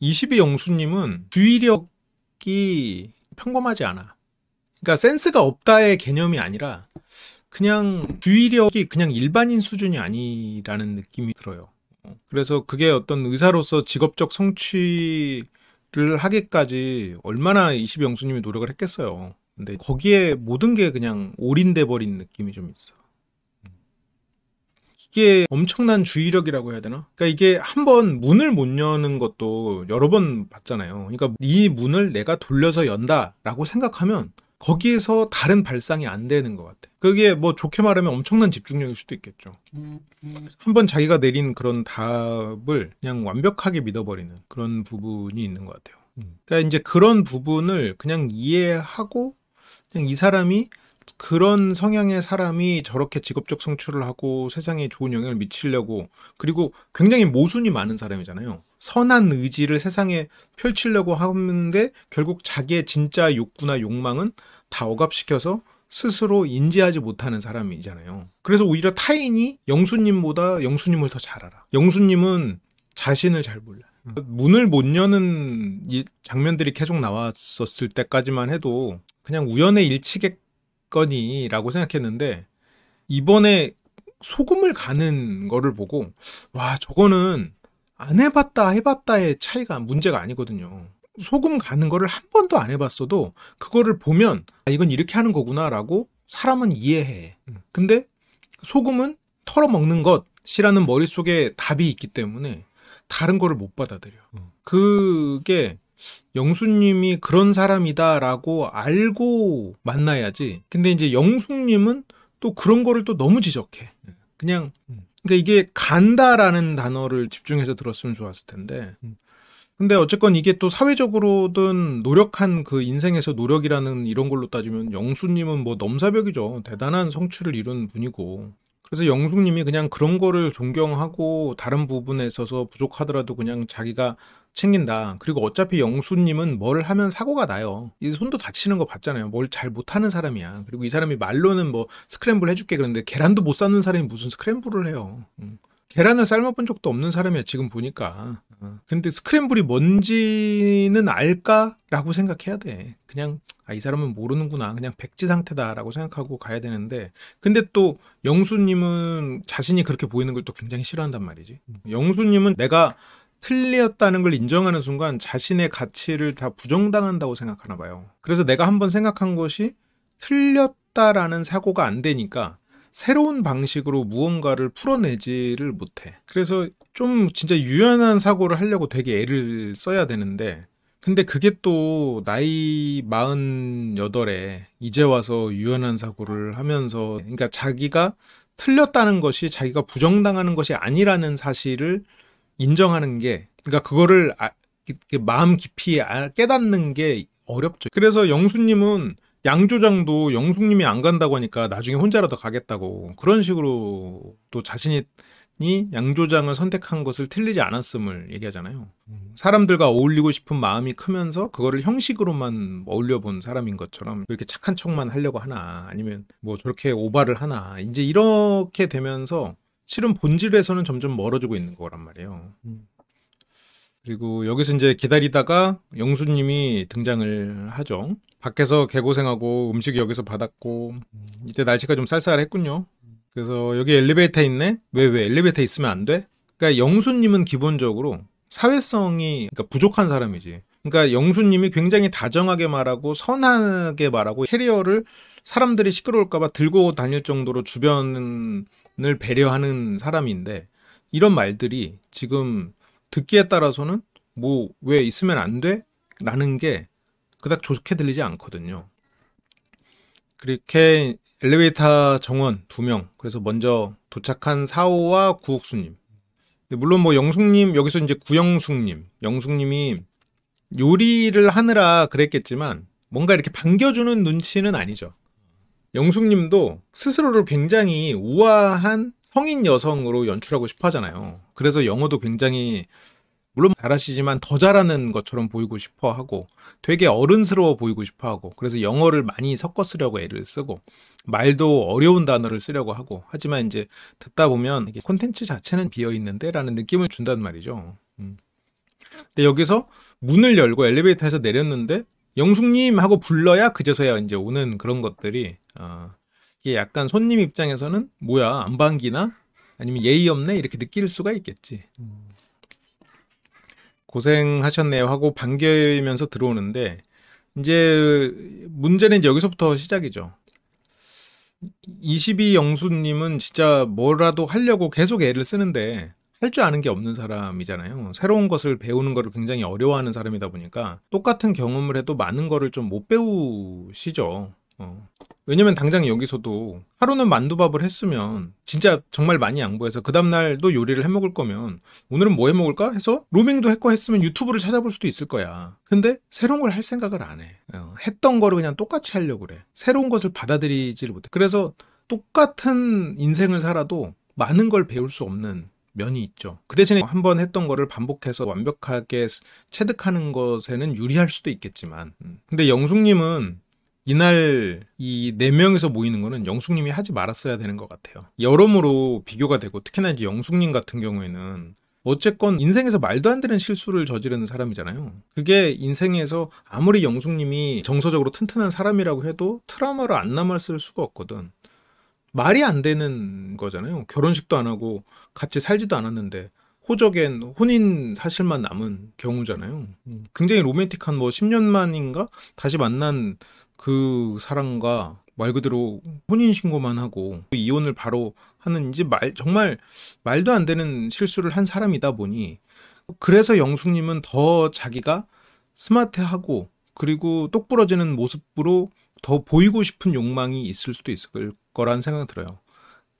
22 영수님은 주의력이 평범하지 않아. 그러니까 센스가 없다의 개념이 아니라 그냥 주의력이 그냥 일반인 수준이 아니라는 느낌이 들어요. 그래서 그게 어떤 의사로서 직업적 성취를 하기까지 얼마나 22 영수님이 노력을 했겠어요. 근데 거기에 모든 게 그냥 올인돼 버린 느낌이 좀 있어. 이게 엄청난 주의력이라고 해야 되나? 그러니까 이게 한번 문을 못 여는 것도 여러 번 봤잖아요. 그러니까 이 문을 내가 돌려서 연다라고 생각하면 거기에서 다른 발상이 안 되는 것 같아. 그게 뭐 좋게 말하면 엄청난 집중력일 수도 있겠죠. 한번 자기가 내린 그런 답을 그냥 완벽하게 믿어버리는 그런 부분이 있는 것 같아요. 그러니까 이제 그런 부분을 그냥 이해하고 그냥 이 사람이 그런 성향의 사람이 저렇게 직업적 성취를 하고 세상에 좋은 영향을 미치려고, 그리고 굉장히 모순이 많은 사람이잖아요. 선한 의지를 세상에 펼치려고 하는데 결국 자기의 진짜 욕구나 욕망은 다 억압시켜서 스스로 인지하지 못하는 사람이잖아요. 그래서 오히려 타인이 영수님보다 영수님을 더 잘 알아. 영수님은 자신을 잘 몰라. 문을 못 여는 이 장면들이 계속 나왔었을 때까지만 해도 그냥 우연의 일치겠거니라고 생각했는데, 이번에 소금을 가는 거를 보고 와, 저거는 안 해봤다 해봤다의 차이가 문제가 아니거든요. 소금 가는 거를 한 번도 안 해봤어도 그거를 보면 아, 이건 이렇게 하는 거구나라고 사람은 이해해. 근데 소금은 털어먹는 것이라는 머릿속에 답이 있기 때문에 다른 거를 못 받아들여. 그게 영수님이 그런 사람이다라고 알고 만나야지. 근데 이제 영숙님은 또 그런 거를 또 너무 지적해. 그냥 그러니까 이게 간다라는 단어를 집중해서 들었으면 좋았을 텐데. 근데 어쨌건 이게 또 사회적으로든 노력한 그 인생에서 노력이라는 이런 걸로 따지면 영수님은 뭐 넘사벽이죠. 대단한 성취를 이룬 분이고. 그래서 영숙님이 그냥 그런 거를 존경하고 다른 부분에 있어서 부족하더라도 그냥 자기가 챙긴다. 그리고 어차피 영수님은 뭘 하면 사고가 나요. 이 손도 다치는 거 봤잖아요. 뭘 잘 못하는 사람이야. 그리고 이 사람이 말로는 뭐 스크램블 해줄게 그러는데 계란도 못 삶는 사람이 무슨 스크램블을 해요. 계란을 삶아본 적도 없는 사람이야 지금 보니까. 근데 스크램블이 뭔지는 알까라고 생각해야 돼. 그냥 아, 이 사람은 모르는구나. 그냥 백지 상태다라고 생각하고 가야 되는데, 근데 또 영수님은 자신이 그렇게 보이는 걸 또 굉장히 싫어한단 말이지. 영수님은 내가 틀렸다는 걸 인정하는 순간 자신의 가치를 다 부정당한다고 생각하나 봐요. 그래서 내가 한번 생각한 것이 틀렸다라는 사고가 안 되니까 새로운 방식으로 무언가를 풀어내지를 못해. 그래서 좀 진짜 유연한 사고를 하려고 되게 애를 써야 되는데, 근데 그게 또 나이 48에 이제 와서 유연한 사고를 하면서, 그러니까 자기가 틀렸다는 것이 자기가 부정당하는 것이 아니라는 사실을 인정하는 게, 그러니까 그거를 마음 깊이 깨닫는 게 어렵죠. 그래서 영수님은 양조장도 영숙님이 안 간다고 하니까 나중에 혼자라도 가겠다고, 그런 식으로 또 자신이 양조장을 선택한 것을 틀리지 않았음을 얘기하잖아요. 사람들과 어울리고 싶은 마음이 크면서 그거를 형식으로만 어울려본 사람인 것처럼 이렇게 착한 척만 하려고 하나, 아니면 뭐 저렇게 오바를 하나, 이제 이렇게 되면서 실은 본질에서는 점점 멀어지고 있는 거란 말이에요. 그리고 여기서 이제 기다리다가 영수님이 등장을 하죠. 밖에서 개고생하고 음식 여기서 받았고, 이때 날씨가 좀 쌀쌀했군요. 그래서 여기 엘리베이터 있네? 왜 엘리베이터 있으면 안 돼? 그러니까 영수님은 기본적으로 사회성이, 그러니까 부족한 사람이지. 그러니까 영수님이 굉장히 다정하게 말하고 선하게 말하고 캐리어를 사람들이 시끄러울까봐 들고 다닐 정도로 주변을 배려하는 사람인데, 이런 말들이 지금 듣기에 따라서는 뭐 왜 있으면 안 돼? 라는 게 그닥 좋게 들리지 않거든요. 그렇게 엘리베이터 정원 2명, 그래서 먼저 도착한 사오와 구옥수님. 물론 뭐 영숙님, 여기서 이제 구영숙님, 영숙님이 요리를 하느라 그랬겠지만 뭔가 이렇게 반겨주는 눈치는 아니죠. 영숙님도 스스로를 굉장히 우아한 성인 여성으로 연출하고 싶어 하잖아요. 그래서 영어도 굉장히 물론 잘하시지만 더 잘하는 것처럼 보이고 싶어 하고 되게 어른스러워 보이고 싶어 하고, 그래서 영어를 많이 섞어 쓰려고 애를 쓰고 말도 어려운 단어를 쓰려고 하고, 하지만 이제 듣다 보면 이게 콘텐츠 자체는 비어 있는데 라는 느낌을 준단 말이죠. 근데 여기서 문을 열고 엘리베이터에서 내렸는데 영숙님 하고 불러야 그제서야 이제 오는 그런 것들이 이게 약간 손님 입장에서는 뭐야 안 반기나? 아니면 예의 없네? 이렇게 느낄 수가 있겠지. 고생하셨네요 하고 반기면서 들어오는데 이제 문제는 이제 여기서부터 시작이죠. 22 영수님은 진짜 뭐라도 하려고 계속 애를 쓰는데 할 줄 아는 게 없는 사람이잖아요. 새로운 것을 배우는 거를 굉장히 어려워하는 사람이다 보니까 똑같은 경험을 해도 많은 거를 좀 못 배우시죠. 왜냐면 당장 여기서도 하루는 만두밥을 했으면 진짜 정말 많이 양보해서 그 다음날도 요리를 해 먹을 거면 오늘은 뭐 해 먹을까 해서 로밍도 했고 했으면 유튜브를 찾아볼 수도 있을 거야. 근데 새로운 걸 할 생각을 안 해. 했던 거를 그냥 똑같이 하려고 그래. 새로운 것을 받아들이지를 못해. 그래서 똑같은 인생을 살아도 많은 걸 배울 수 없는 면이 있죠. 그 대신에 한번 했던 거를 반복해서 완벽하게 체득하는 것에는 유리할 수도 있겠지만 근데 영숙님은 이날 이 4명이서 모이는 거는 영숙님이 하지 말았어야 되는 것 같아요. 여러모로 비교가 되고 특히나 이제 영숙님 같은 경우에는 어쨌건 인생에서 말도 안 되는 실수를 저지르는 사람이잖아요. 그게 인생에서 아무리 영숙님이 정서적으로 튼튼한 사람이라고 해도 트라우마로 안 남았을 수가 없거든. 말이 안 되는 거잖아요. 결혼식도 안 하고 같이 살지도 않았는데 호적엔 혼인 사실만 남은 경우잖아요. 굉장히 로맨틱한 뭐 10년 만인가 다시 만난 그 사람과 말 그대로 혼인신고만 하고 이혼을 바로 하는 이제 정말 말도 안 되는 실수를 한 사람이다 보니 그래서 영숙님은 더 자기가 스마트하고 그리고 똑부러지는 모습으로 더 보이고 싶은 욕망이 있을 수도 있을 거라는 생각이 들어요.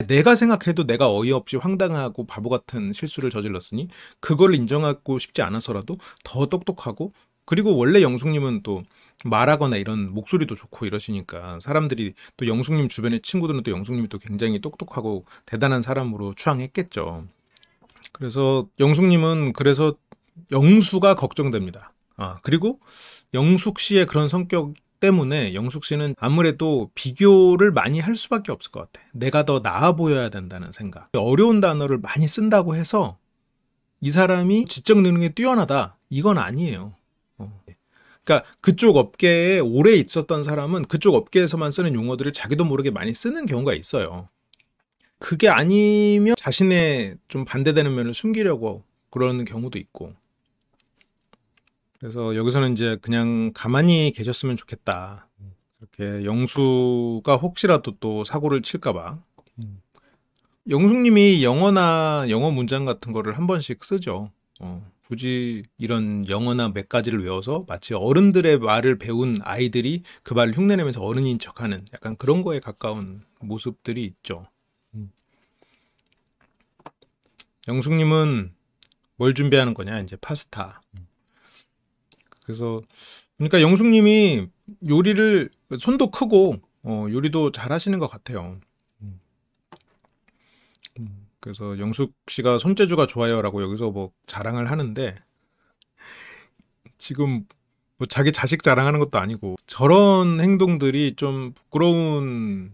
내가 생각해도 내가 어이없이 황당하고 바보 같은 실수를 저질렀으니 그걸 인정하고 싶지 않아서라도 더 똑똑하고 그리고 원래 영숙님은 또 말하거나 이런 목소리도 좋고 이러시니까 사람들이 또 영숙님 주변의 친구들은 또 영숙님이 또 굉장히 똑똑하고 대단한 사람으로 추앙했겠죠. 그래서 영숙님은 그래서 영수가 걱정됩니다. 그리고 영숙 씨의 그런 성격 때문에 영숙 씨는 아무래도 비교를 많이 할 수밖에 없을 것 같아. 내가 더 나아 보여야 된다는 생각. 어려운 단어를 많이 쓴다고 해서 이 사람이 지적 능력이 뛰어나다. 이건 아니에요. 그러니까 그쪽 업계에 오래 있었던 사람은 그쪽 업계에서만 쓰는 용어들을 자기도 모르게 많이 쓰는 경우가 있어요. 그게 아니면 자신의 좀 반대되는 면을 숨기려고 그러는 경우도 있고. 그래서 여기서는 이제 그냥 가만히 계셨으면 좋겠다. 이렇게 영수가 혹시라도 또 사고를 칠까봐. 영숙님이 영어나 영어 문장 같은 거를 한 번씩 쓰죠. 굳이 이런 영어나 몇 가지를 외워서 마치 어른들의 말을 배운 아이들이 그 말을 흉내내면서 어른인 척하는 약간 그런 거에 가까운 모습들이 있죠. 영숙님은 뭘 준비하는 거냐? 이제 파스타. 그래서 그러니까 영숙님이 요리를 손도 크고 요리도 잘 하시는 것 같아요. 그래서 영숙 씨가 손재주가 좋아요라고 여기서 뭐 자랑을 하는데 지금 뭐 자기 자식 자랑하는 것도 아니고 저런 행동들이 좀 부끄러운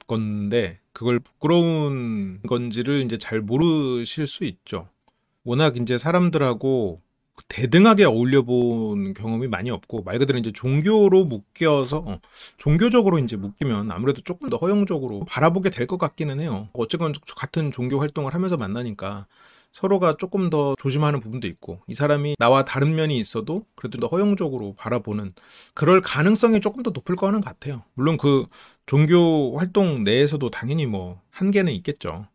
건데 그걸 부끄러운 건지를 이제 잘 모르실 수 있죠. 워낙 이제 사람들하고 대등하게 어울려 본 경험이 많이 없고 말 그대로 이제 종교로 묶여서 종교적으로 이제 묶이면 아무래도 조금 더 허용적으로 바라보게 될 것 같기는 해요. 어쨌건 같은 종교 활동을 하면서 만나니까 서로가 조금 더 조심하는 부분도 있고 이 사람이 나와 다른 면이 있어도 그래도 더 허용적으로 바라보는 그럴 가능성이 조금 더 높을 거는 같아요. 물론 그 종교 활동 내에서도 당연히 뭐 한계는 있겠죠.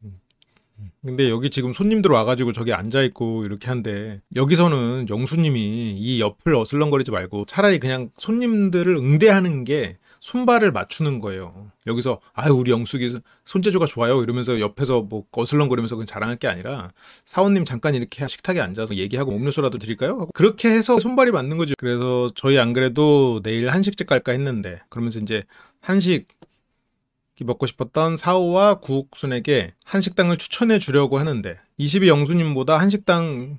근데 여기 지금 손님들 와가지고 저기 앉아있고 이렇게 한데 여기서는 영수님이 이 옆을 어슬렁거리지 말고 차라리 그냥 손님들을 응대하는 게 손발을 맞추는 거예요. 여기서 아유 우리 영숙이 손재주가 좋아요 이러면서 옆에서 뭐 어슬렁거리면서 그냥 자랑할 게 아니라 사원님 잠깐 이렇게 식탁에 앉아서 얘기하고 음료수라도 드릴까요? 그렇게 해서 손발이 맞는 거지. 그래서 저희 안 그래도 내일 한식집 갈까 했는데 그러면서 이제 한식 먹고 싶었던 사오와 구옥순에게 한식당을 추천해 주려고 하는데 22 영수님보다 한식당은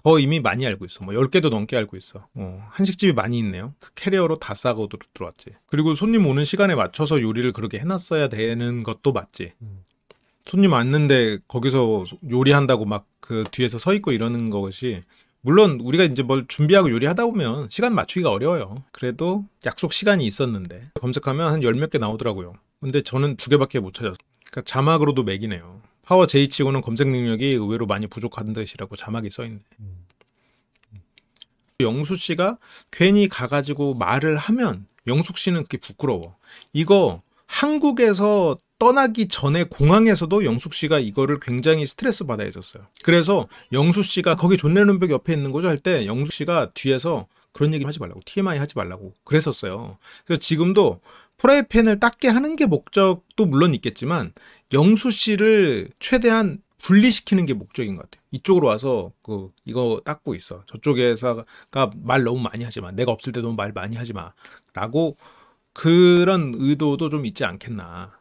더 이미 많이 알고 있어. 뭐 10개도 넘게 알고 있어. 한식집이 많이 있네요. 그 캐리어로 다 싸고 들어왔지. 그리고 손님 오는 시간에 맞춰서 요리를 그렇게 해놨어야 되는 것도 맞지. 손님 왔는데 거기서 요리한다고 막 그 뒤에서 서 있고 이러는 것이 물론 우리가 이제 뭘 준비하고 요리하다 보면 시간 맞추기가 어려워요. 그래도 약속 시간이 있었는데 검색하면 한 열 몇 개 나오더라고요. 근데 저는 2개밖에 못 찾았어요. 그러니까 자막으로도 맥이네요. 파워 J 치고는 검색 능력이 의외로 많이 부족한 듯이라고 자막이 써있네. 영수 씨가 괜히 가가지고 말을 하면 영숙 씨는 그게 부끄러워. 이거 한국에서 떠나기 전에 공항에서도 영숙 씨가 이거를 굉장히 스트레스 받아 있었어요. 그래서 영수 씨가 거기 존 레논백 옆에 있는 거죠 할 때 영숙 씨가 뒤에서 그런 얘기 하지 말라고, TMI 하지 말라고 그랬었어요. 그래서 지금도 프라이팬을 닦게 하는 게 목적도 물론 있겠지만 영수 씨를 최대한 분리시키는 게 목적인 것 같아요. 이쪽으로 와서 이거 닦고 있어. 저쪽에서가 말 너무 많이 하지 마. 내가 없을 때 너무 말 많이 하지 마. 라고 그런 의도도 좀 있지 않겠나.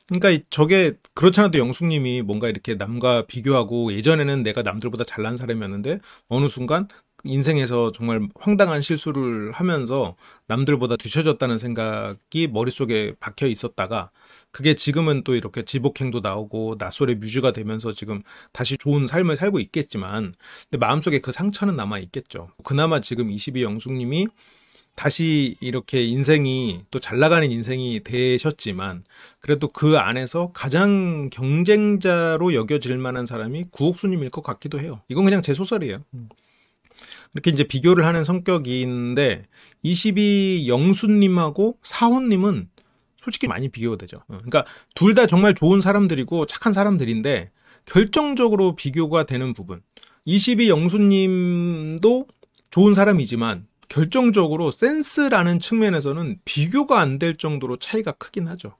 그러니까 저게 그렇지 않아도 영숙님이 뭔가 이렇게 남과 비교하고 예전에는 내가 남들보다 잘난 사람이었는데 어느 순간 인생에서 정말 황당한 실수를 하면서 남들보다 뒤처졌다는 생각이 머릿속에 박혀 있었다가 그게 지금은 또 이렇게 지복행도 나오고 낯설의 뮤즈가 되면서 지금 다시 좋은 삶을 살고 있겠지만 근데 마음속에 그 상처는 남아 있겠죠. 그나마 지금 22 영숙님이 다시 이렇게 인생이 또 잘 나가는 인생이 되셨지만 그래도 그 안에서 가장 경쟁자로 여겨질 만한 사람이 구옥수님일 것 같기도 해요. 이건 그냥 제 소설이에요. 이렇게 이제 비교를 하는 성격인데 22 영수님하고 사호님은 솔직히 많이 비교가 되죠. 그러니까 둘 다 정말 좋은 사람들이고 착한 사람들인데 결정적으로 비교가 되는 부분. 22 영수님도 좋은 사람이지만 결정적으로 센스라는 측면에서는 비교가 안 될 정도로 차이가 크긴 하죠.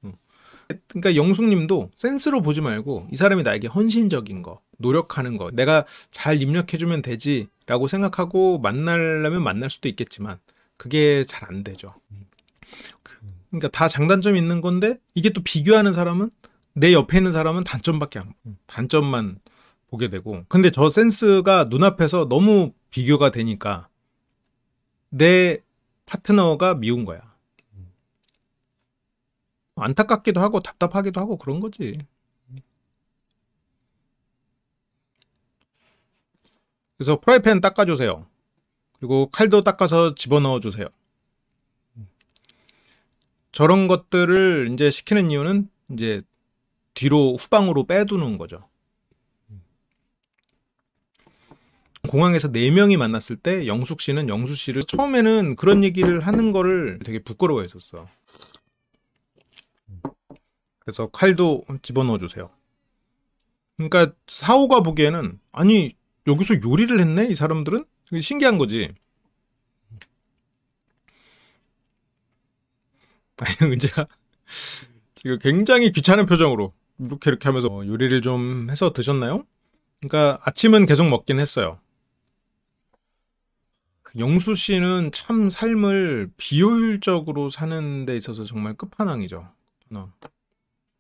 그러니까 영숙님도 센스로 보지 말고 이 사람이 나에게 헌신적인 거, 노력하는 거, 내가 잘 입력해주면 되지 라고 생각하고 만나려면 만날 수도 있겠지만 그게 잘 안 되죠. 그러니까 다 장단점이 있는 건데 이게 또 비교하는 사람은 내 옆에 있는 사람은 단점밖에 안 보고 단점만 보게 되고 근데 저 센스가 눈앞에서 너무 비교가 되니까 내 파트너가 미운 거야. 안타깝기도 하고 답답하기도 하고 그런 거지. 그래서 프라이팬 닦아주세요. 그리고 칼도 닦아서 집어넣어 주세요. 저런 것들을 이제 시키는 이유는 이제 뒤로 후방으로 빼두는 거죠. 공항에서 4명이 만났을 때 영숙 씨는 영수 씨를 처음에는 그런 얘기를 하는 거를 되게 부끄러워했었어. 그래서 칼도 집어넣어 주세요. 그러니까 사호가 보기에는 아니 여기서 요리를 했네 이 사람들은? 신기한 거지. 아니 은재가 지금 굉장히 귀찮은 표정으로 이렇게 하면서 요리를 좀 해서 드셨나요? 그러니까 아침은 계속 먹긴 했어요. 영수 씨는 참 삶을 비효율적으로 사는 데 있어서 정말 끝판왕이죠.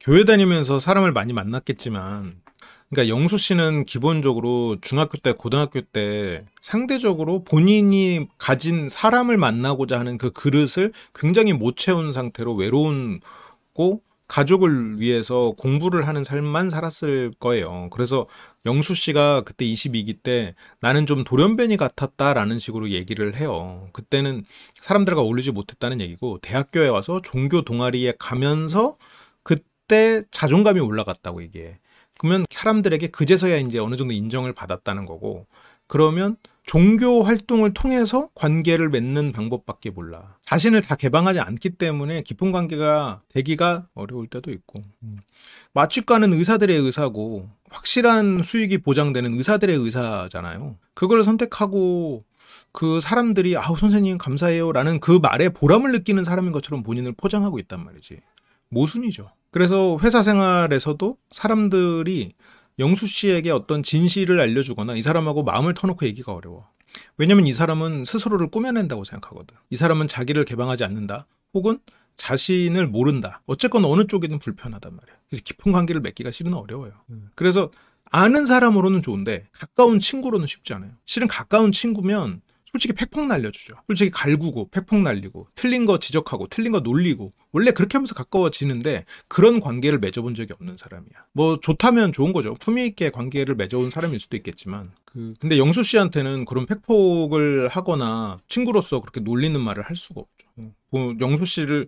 교회 다니면서 사람을 많이 만났겠지만 그러니까 영수 씨는 기본적으로 중학교 때 고등학교 때 상대적으로 본인이 가진 사람을 만나고자 하는 그 그릇을 굉장히 못 채운 상태로 외로운고 가족을 위해서 공부를 하는 삶만 살았을 거예요. 그래서 영수 씨가 그때 22기 때 나는 좀 돌연변이 같았다라는 식으로 얘기를 해요. 그때는 사람들과 어울리지 못했다는 얘기고 대학교에 와서 종교 동아리에 가면서 그때 자존감이 올라갔다고 이게. 그러면 사람들에게 그제서야 이제 어느 정도 인정을 받았다는 거고 그러면 종교 활동을 통해서 관계를 맺는 방법밖에 몰라. 자신을 다 개방하지 않기 때문에 깊은 관계가 되기가 어려울 때도 있고 마취과는 의사들의 의사고 확실한 수익이 보장되는 의사들의 의사잖아요. 그걸 선택하고 그 사람들이 아우 선생님 감사해요 라는 그 말에 보람을 느끼는 사람인 것처럼 본인을 포장하고 있단 말이지. 모순이죠. 그래서 회사 생활에서도 사람들이 영수 씨에게 어떤 진실을 알려주거나 이 사람하고 마음을 터놓고 얘기가 어려워. 왜냐면 이 사람은 스스로를 꾸며낸다고 생각하거든. 이 사람은 자기를 개방하지 않는다. 혹은 자신을 모른다. 어쨌건 어느 쪽이든 불편하단 말이야. 그래서 깊은 관계를 맺기가 실은 어려워요. 그래서 아는 사람으로는 좋은데 가까운 친구로는 쉽지 않아요. 실은 가까운 친구면 솔직히 팩폭 날려주죠. 솔직히 갈구고 팩폭 날리고 틀린 거 지적하고 틀린 거 놀리고 원래 그렇게 하면서 가까워지는데 그런 관계를 맺어본 적이 없는 사람이야. 뭐 좋다면 좋은 거죠. 품위 있게 관계를 맺어온 사람일 수도 있겠지만 근데 영수 씨한테는 그런 팩폭을 하거나 친구로서 그렇게 놀리는 말을 할 수가 없죠. 뭐 영수 씨는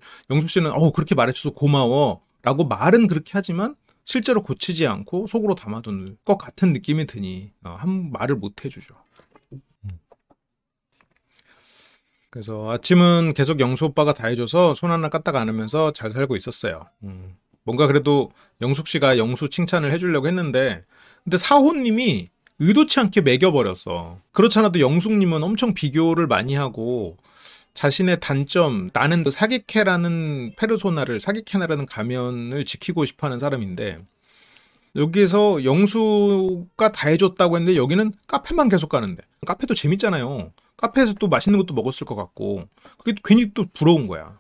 그렇게 말해줘서 고마워 라고 말은 그렇게 하지만 실제로 고치지 않고 속으로 담아두는 것 같은 느낌이 드니 한 말을 못 해주죠. 그래서 아침은 계속 영수 오빠가 다 해줘서 손 하나 까딱 안 하면서 잘 살고 있었어요. 뭔가 그래도 영숙 씨가 영수 칭찬을 해주려고 했는데 근데 사호님이 의도치 않게 매겨버렸어. 그렇잖아도 영숙님은 엄청 비교를 많이 하고 자신의 단점, 나는 사기캐라는 사기캐라는 가면을 지키고 싶어하는 사람인데 여기에서 영수가 다 해줬다고 했는데 여기는 카페만 계속 가는데 카페도 재밌잖아요. 카페에서 또 맛있는 것도 먹었을 것 같고 그게 괜히 또 부러운 거야.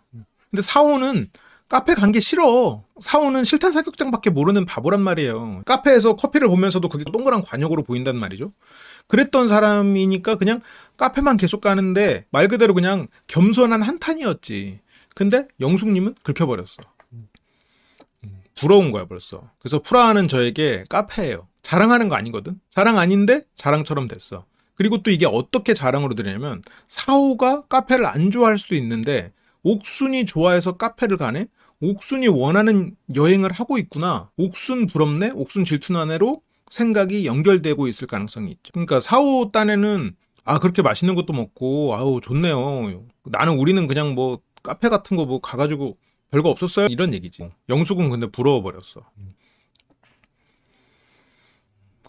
근데 사호는 카페 간 게 싫어. 사호는 실탄 사격장밖에 모르는 바보란 말이에요. 카페에서 커피를 보면서도 그게 동그란 관역으로 보인단 말이죠. 그랬던 사람이니까 그냥 카페만 계속 가는데 말 그대로 그냥 겸손한 한탄이었지. 근데 영숙님은 긁혀버렸어. 부러운 거야 벌써. 그래서 프라하는 저에게 카페예요. 자랑하는 거 아니거든. 자랑 아닌데 자랑처럼 됐어. 그리고 또 이게 어떻게 자랑으로 들리냐면 사호가 카페를 안 좋아할 수도 있는데 옥순이 좋아해서 카페를 가네? 옥순이 원하는 여행을 하고 있구나. 옥순 부럽네? 옥순 질투나네로 생각이 연결되고 있을 가능성이 있죠. 그러니까 사호 딴에는 그렇게 맛있는 것도 먹고 아우 좋네요. 우리는 그냥 뭐 카페 같은 거 뭐 가가지고 별거 없었어요? 이런 얘기지. 영숙은 근데 부러워버렸어.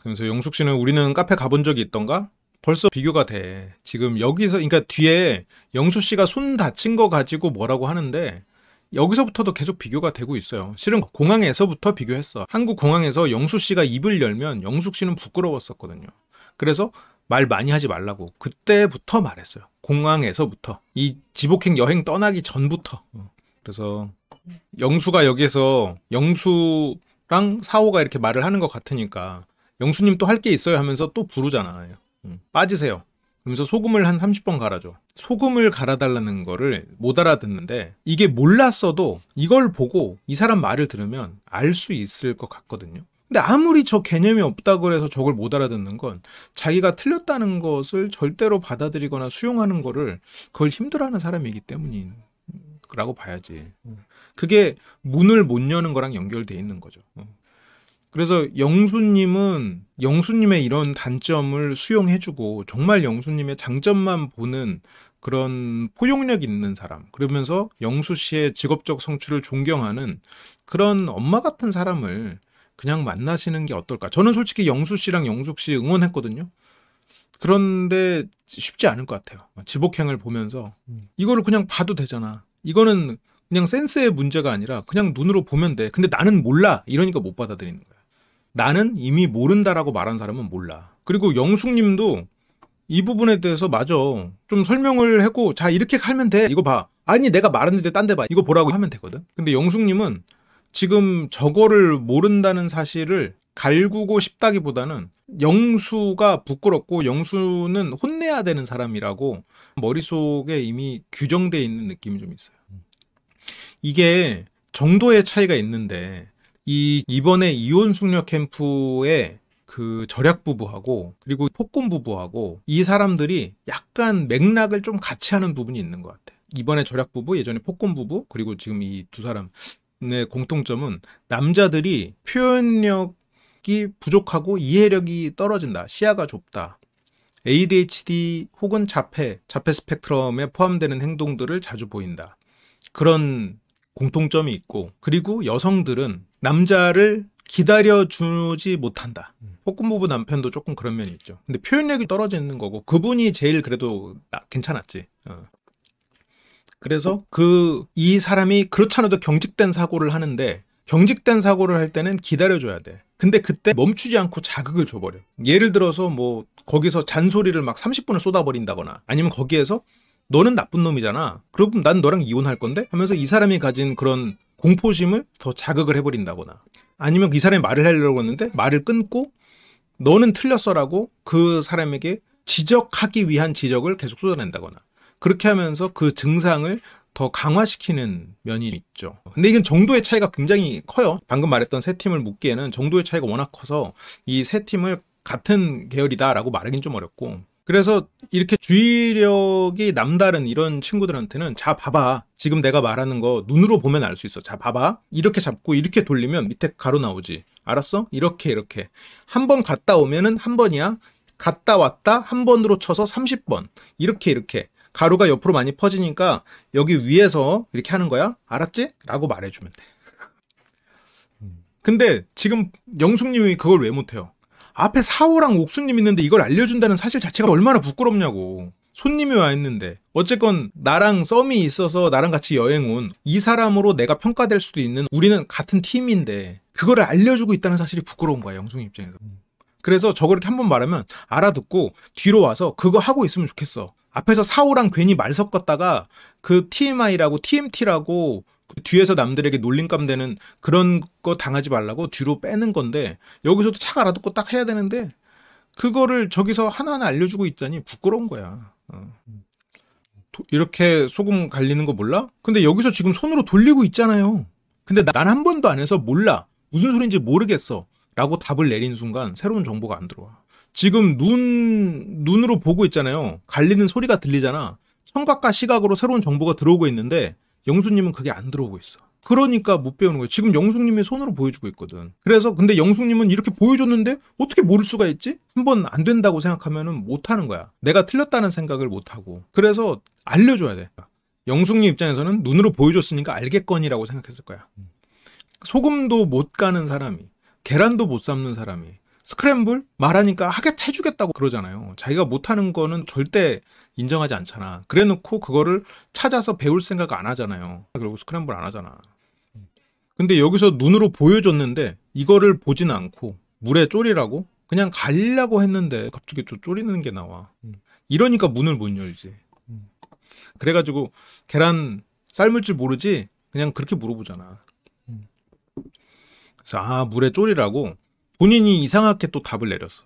그래서 영숙 씨는 우리는 카페 가본 적이 있던가? 벌써 비교가 돼. 지금 여기서 그러니까 뒤에 영수 씨가 손 다친 거 가지고 뭐라고 하는데 여기서부터도 계속 비교가 되고 있어요. 실은 공항에서부터 비교했어. 한국 공항에서 영수 씨가 입을 열면 영숙 씨는 부끄러웠었거든요. 그래서 말 많이 하지 말라고 그때부터 말했어요. 공항에서부터. 이 지복행 여행 떠나기 전부터. 그래서 영수가 여기에서 영수랑 사호가 이렇게 말을 하는 것 같으니까 영수님 또 할 게 있어요 하면서 또 부르잖아요. 빠지세요. 그러면서 소금을 한 30번 갈아줘. 소금을 갈아달라는 거를 못 알아듣는데 이게 몰랐어도 이걸 보고 이 사람 말을 들으면 알 수 있을 것 같거든요. 근데 아무리 저 개념이 없다고 해서 저걸 못 알아듣는 건 자기가 틀렸다는 것을 절대로 받아들이거나 수용하는 거를 그걸 힘들어하는 사람이기 때문이라고 봐야지. 그게 문을 못 여는 거랑 연결돼 있는 거죠. 그래서 영수님의 이런 단점을 수용해주고 정말 영수님의 장점만 보는 그런 포용력 있는 사람, 그러면서 영수 씨의 직업적 성취를 존경하는 그런 엄마 같은 사람을 그냥 만나시는 게 어떨까. 저는 솔직히 영수 씨랑 영숙 씨 응원했거든요. 그런데 쉽지 않을 것 같아요. 지복행을 보면서 이거를 그냥 봐도 되잖아. 이거는 그냥 센스의 문제가 아니라 그냥 눈으로 보면 돼. 근데 나는 몰라. 이러니까 못 받아들이는 거야. 나는 이미 모른다라고 말한 사람은 몰라. 그리고 영숙님도 이 부분에 대해서 맞아. 좀 설명을 하고 자 이렇게 하면 돼. 이거 봐. 아니 내가 말했는데 딴 데 봐. 이거 보라고 하면 되거든. 근데 영숙님은 지금 저거를 모른다는 사실을 갈구고 싶다기보다는 영수가 부끄럽고 영수는 혼내야 되는 사람이라고 머릿속에 이미 규정되어 있는 느낌이 좀 있어요. 이게 정도의 차이가 있는데 이번에 이혼 숙녀 캠프의 그 절약 부부하고 그리고 폭군 부부하고 이 사람들이 약간 맥락을 좀 같이 하는 부분이 있는 것 같아. 이번에 절약 부부, 예전에 폭군 부부, 그리고 지금 이 두 사람의 공통점은 남자들이 표현력이 부족하고 이해력이 떨어진다. 시야가 좁다. ADHD 혹은 자폐 스펙트럼에 포함되는 행동들을 자주 보인다. 그런 공통점이 있고, 그리고 여성들은 남자를 기다려주지 못한다. 폭군부부 남편도 조금 그런 면이 있죠. 근데 표현력이 떨어지는 거고 그분이 제일 그래도 괜찮았지. 그래서 이 사람이 그렇잖아도 경직된 사고를 하는데 경직된 사고를 할 때는 기다려줘야 돼. 근데 그때 멈추지 않고 자극을 줘버려. 예를 들어서 뭐 거기서 잔소리를 막 30분을 쏟아버린다거나 아니면 거기에서 너는 나쁜 놈이잖아. 그럼 난 너랑 이혼할 건데? 하면서 이 사람이 가진 그런 공포심을 더 자극을 해버린다거나 아니면 이 사람이 말을 하려고 했는데 말을 끊고 너는 틀렸어라고 그 사람에게 지적하기 위한 지적을 계속 쏟아낸다거나 그렇게 하면서 그 증상을 더 강화시키는 면이 있죠. 근데 이건 정도의 차이가 굉장히 커요. 방금 말했던 세 팀을 묶기에는 정도의 차이가 워낙 커서 이 세 팀을 같은 계열이다라고 말하긴 좀 어렵고, 그래서 이렇게 주의력이 남다른 이런 친구들한테는 자 봐봐, 지금 내가 말하는 거 눈으로 보면 알 수 있어. 자 봐봐, 이렇게 잡고 이렇게 돌리면 밑에 가로 나오지, 알았어? 이렇게 한 번 갔다 오면은 한 번이야. 갔다 왔다 한 번으로 쳐서 30번 이렇게 가루가 옆으로 많이 퍼지니까 여기 위에서 이렇게 하는 거야, 알았지? 라고 말해주면 돼. 근데 지금 영숙님이 그걸 왜 못해요? 앞에 사오랑 옥수님 있는데 이걸 알려준다는 사실 자체가 얼마나 부끄럽냐고. 손님이 와 있는데 어쨌건 나랑 썸이 있어서 나랑 같이 여행 온 이 사람으로 내가 평가될 수도 있는, 우리는 같은 팀인데 그거를 알려주고 있다는 사실이 부끄러운 거야, 영숙 입장에서. 그래서 저거 이렇게 한번 말하면 알아듣고 뒤로 와서 그거 하고 있으면 좋겠어. 앞에서 사오랑 괜히 말 섞었다가 그 TMI라고 TMT라고 뒤에서 남들에게 놀림감 되는 그런 거 당하지 말라고 뒤로 빼는 건데, 여기서도 착 알아듣고 딱 해야 되는데 그거를 저기서 하나하나 알려주고 있자니 부끄러운 거야. 이렇게 소금 갈리는 거 몰라? 근데 여기서 지금 손으로 돌리고 있잖아요. 근데 난 한 번도 안 해서 몰라, 무슨 소린지 모르겠어 라고 답을 내린 순간 새로운 정보가 안 들어와. 지금 눈으로 보고 있잖아요. 갈리는 소리가 들리잖아. 청각과 시각으로 새로운 정보가 들어오고 있는데 영수님은 그게 안 들어오고 있어. 그러니까 못 배우는 거예요. 지금 영숙님이 손으로 보여주고 있거든. 그래서 근데 영숙님은 이렇게 보여줬는데 어떻게 모를 수가 있지? 한번 안 된다고 생각하면은 못 하는 거야. 내가 틀렸다는 생각을 못 하고. 그래서 알려줘야 돼. 영숙님 입장에서는 눈으로 보여줬으니까 알겠거니라고 생각했을 거야. 소금도 못 가는 사람이, 계란도 못 삶는 사람이 스크램블 말하니까 하겠다, 해주겠다고 그러잖아요. 자기가 못하는 거는 절대 인정하지 않잖아. 그래 놓고 그거를 찾아서 배울 생각 안 하잖아요. 그리고 스크램블 안 하잖아. 근데 여기서 눈으로 보여줬는데 이거를 보지는 않고 물에 졸이라고 그냥 갈려고 했는데 갑자기 좀 졸이는 게 나와. 이러니까 문을 못 열지. 그래가지고 계란 삶을 줄 모르지 그냥 그렇게 물어보잖아. 그래서 물에 졸이라고 본인이 이상하게 또 답을 내렸어.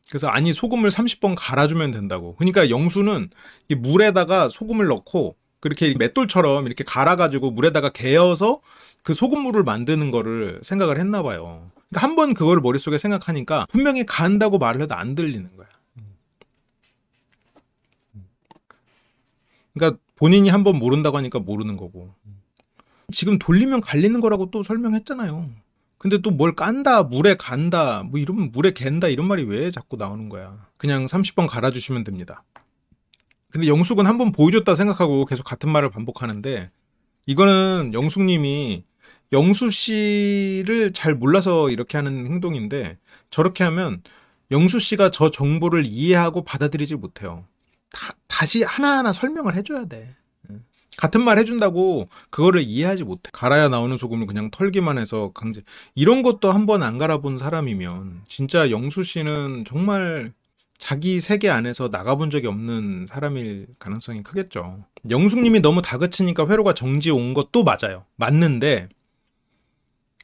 그래서 아니 소금을 30번 갈아주면 된다고. 그러니까 영수는 이 물에다가 소금을 넣고 그렇게 맷돌처럼 이렇게 갈아가지고 물에다가 개어서 그 소금물을 만드는 거를 생각을 했나 봐요. 그러니까 한 번 그거를 머릿속에 생각하니까 분명히 간다고 말을 해도 안 들리는 거야. 그러니까 본인이 한 번 모른다고 하니까 모르는 거고. 지금 돌리면 갈리는 거라고 또 설명했잖아요. 근데 또 뭘 깐다, 물에 간다, 뭐 이러면 물에 갠다 이런 말이 왜 자꾸 나오는 거야. 그냥 30번 갈아주시면 됩니다. 근데 영숙은 한 번 보여줬다 생각하고 계속 같은 말을 반복하는데, 이거는 영숙님이 영수 씨를 잘 몰라서 이렇게 하는 행동인데, 저렇게 하면 영수 씨가 저 정보를 이해하고 받아들이지 못해요. 다시 하나하나 설명을 해줘야 돼. 같은 말 해준다고 그거를 이해하지 못해. 갈아야 나오는 소금을 그냥 털기만 해서 강제. 이런 것도 한 번 안 갈아본 사람이면 진짜 영수 씨는 정말 자기 세계 안에서 나가본 적이 없는 사람일 가능성이 크겠죠. 영숙님이 너무 다그치니까 회로가 정지 온 것도 맞아요. 맞는데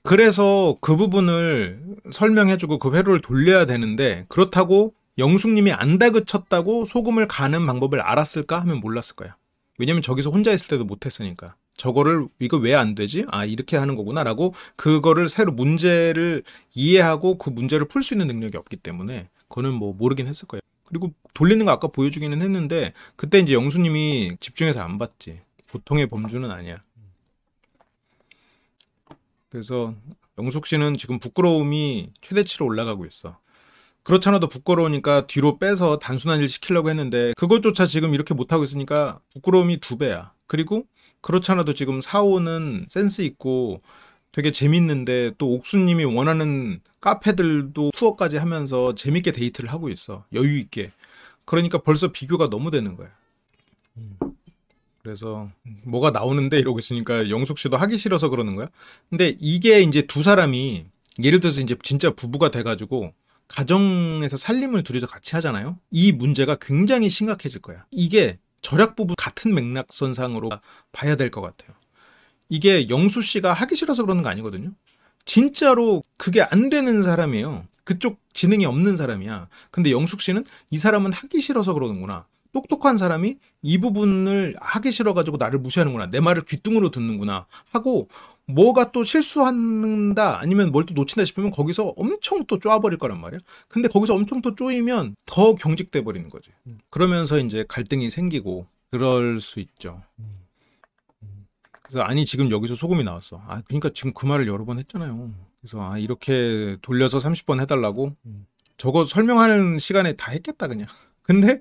그래서 그 부분을 설명해주고 그 회로를 돌려야 되는데, 그렇다고 영숙님이 안 다그쳤다고 소금을 가는 방법을 알았을까 하면 몰랐을 거야. 왜냐면 저기서 혼자 있을 때도 못했으니까. 저거를 이거 왜 안 되지? 이렇게 하는 거구나 라고 그거를 새로 문제를 이해하고 그 문제를 풀 수 있는 능력이 없기 때문에 그거는 뭐 모르긴 했을 거예요. 그리고 돌리는 거 아까 보여주기는 했는데 그때 이제 영수님이 집중해서 안 봤지. 보통의 범주는 아니야. 그래서 영숙 씨는 지금 부끄러움이 최대치로 올라가고 있어. 그렇잖아도 부끄러우니까 뒤로 빼서 단순한 일 시키려고 했는데 그것조차 지금 이렇게 못하고 있으니까 부끄러움이 2배야. 그리고 그렇잖아도 지금 사오는 센스 있고 되게 재밌는데 또 옥수님이 원하는 카페들도 투어까지 하면서 재밌게 데이트를 하고 있어. 여유 있게. 그러니까 벌써 비교가 너무 되는 거야. 그래서 뭐가 나오는데 이러고 있으니까 영숙 씨도 하기 싫어서 그러는 거야. 근데 이게 이제 두 사람이 예를 들어서 이제 진짜 부부가 돼가지고 가정에서 살림을 둘이서 같이 하잖아요. 이 문제가 굉장히 심각해질 거야. 이게 절약부부 같은 맥락선상으로 봐야 될 것 같아요. 이게 영수 씨가 하기 싫어서 그러는 거 아니거든요. 진짜로 그게 안 되는 사람이에요. 그쪽 지능이 없는 사람이야. 근데 영숙 씨는 이 사람은 하기 싫어서 그러는구나. 똑똑한 사람이 이 부분을 하기 싫어가지고 나를 무시하는구나. 내 말을 귀뚱으로 듣는구나. 하고 뭐가 또 실수한다 아니면 뭘 또 놓친다 싶으면 거기서 엄청 또 쪼아버릴 거란 말이야. 근데 거기서 엄청 또 쪼이면 더 경직돼 버리는 거지. 그러면서 이제 갈등이 생기고 그럴 수 있죠. 그래서 아니 지금 여기서 소금이 나왔어. 아 그러니까 지금 그 말을 여러 번 했잖아요. 그래서 아 이렇게 돌려서 30번 해달라고 저거 설명하는 시간에 다 했겠다 그냥. 근데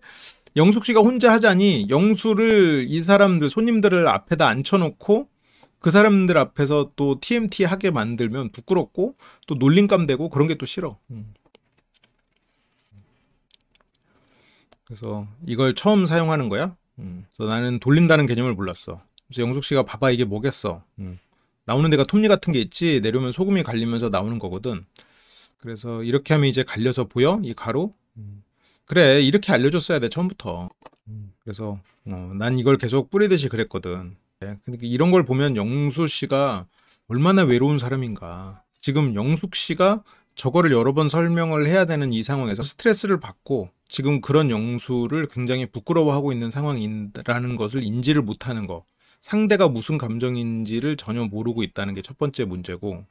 영숙 씨가 혼자 하자니 영수를 이 사람들 손님들을 앞에다 앉혀놓고 그 사람들 앞에서 또 TMT 하게 만들면 부끄럽고 또 놀림감 되고 그런 게 또 싫어. 그래서 이걸 처음 사용하는 거야. 그래서 나는 돌린다는 개념을 몰랐어. 그래서 영숙 씨가 봐봐 이게 뭐겠어. 나오는 데가 톱니 같은 게 있지. 내려오면 소금이 갈리면서 나오는 거거든. 그래서 이렇게 하면 이제 갈려서 보여? 이 가루? 그래 이렇게 알려줬어야 돼 처음부터. 그래서 난 이걸 계속 뿌리듯이 그랬거든. 근데 이런 걸 보면 영수 씨가 얼마나 외로운 사람인가. 지금 영숙 씨가 저거를 여러 번 설명을 해야 되는 이 상황에서 스트레스를 받고 지금 그런 영수를 굉장히 부끄러워하고 있는 상황이라는 것을 인지를 못하는 거. 상대가 무슨 감정인지를 전혀 모르고 있다는 게 첫 번째 문제고,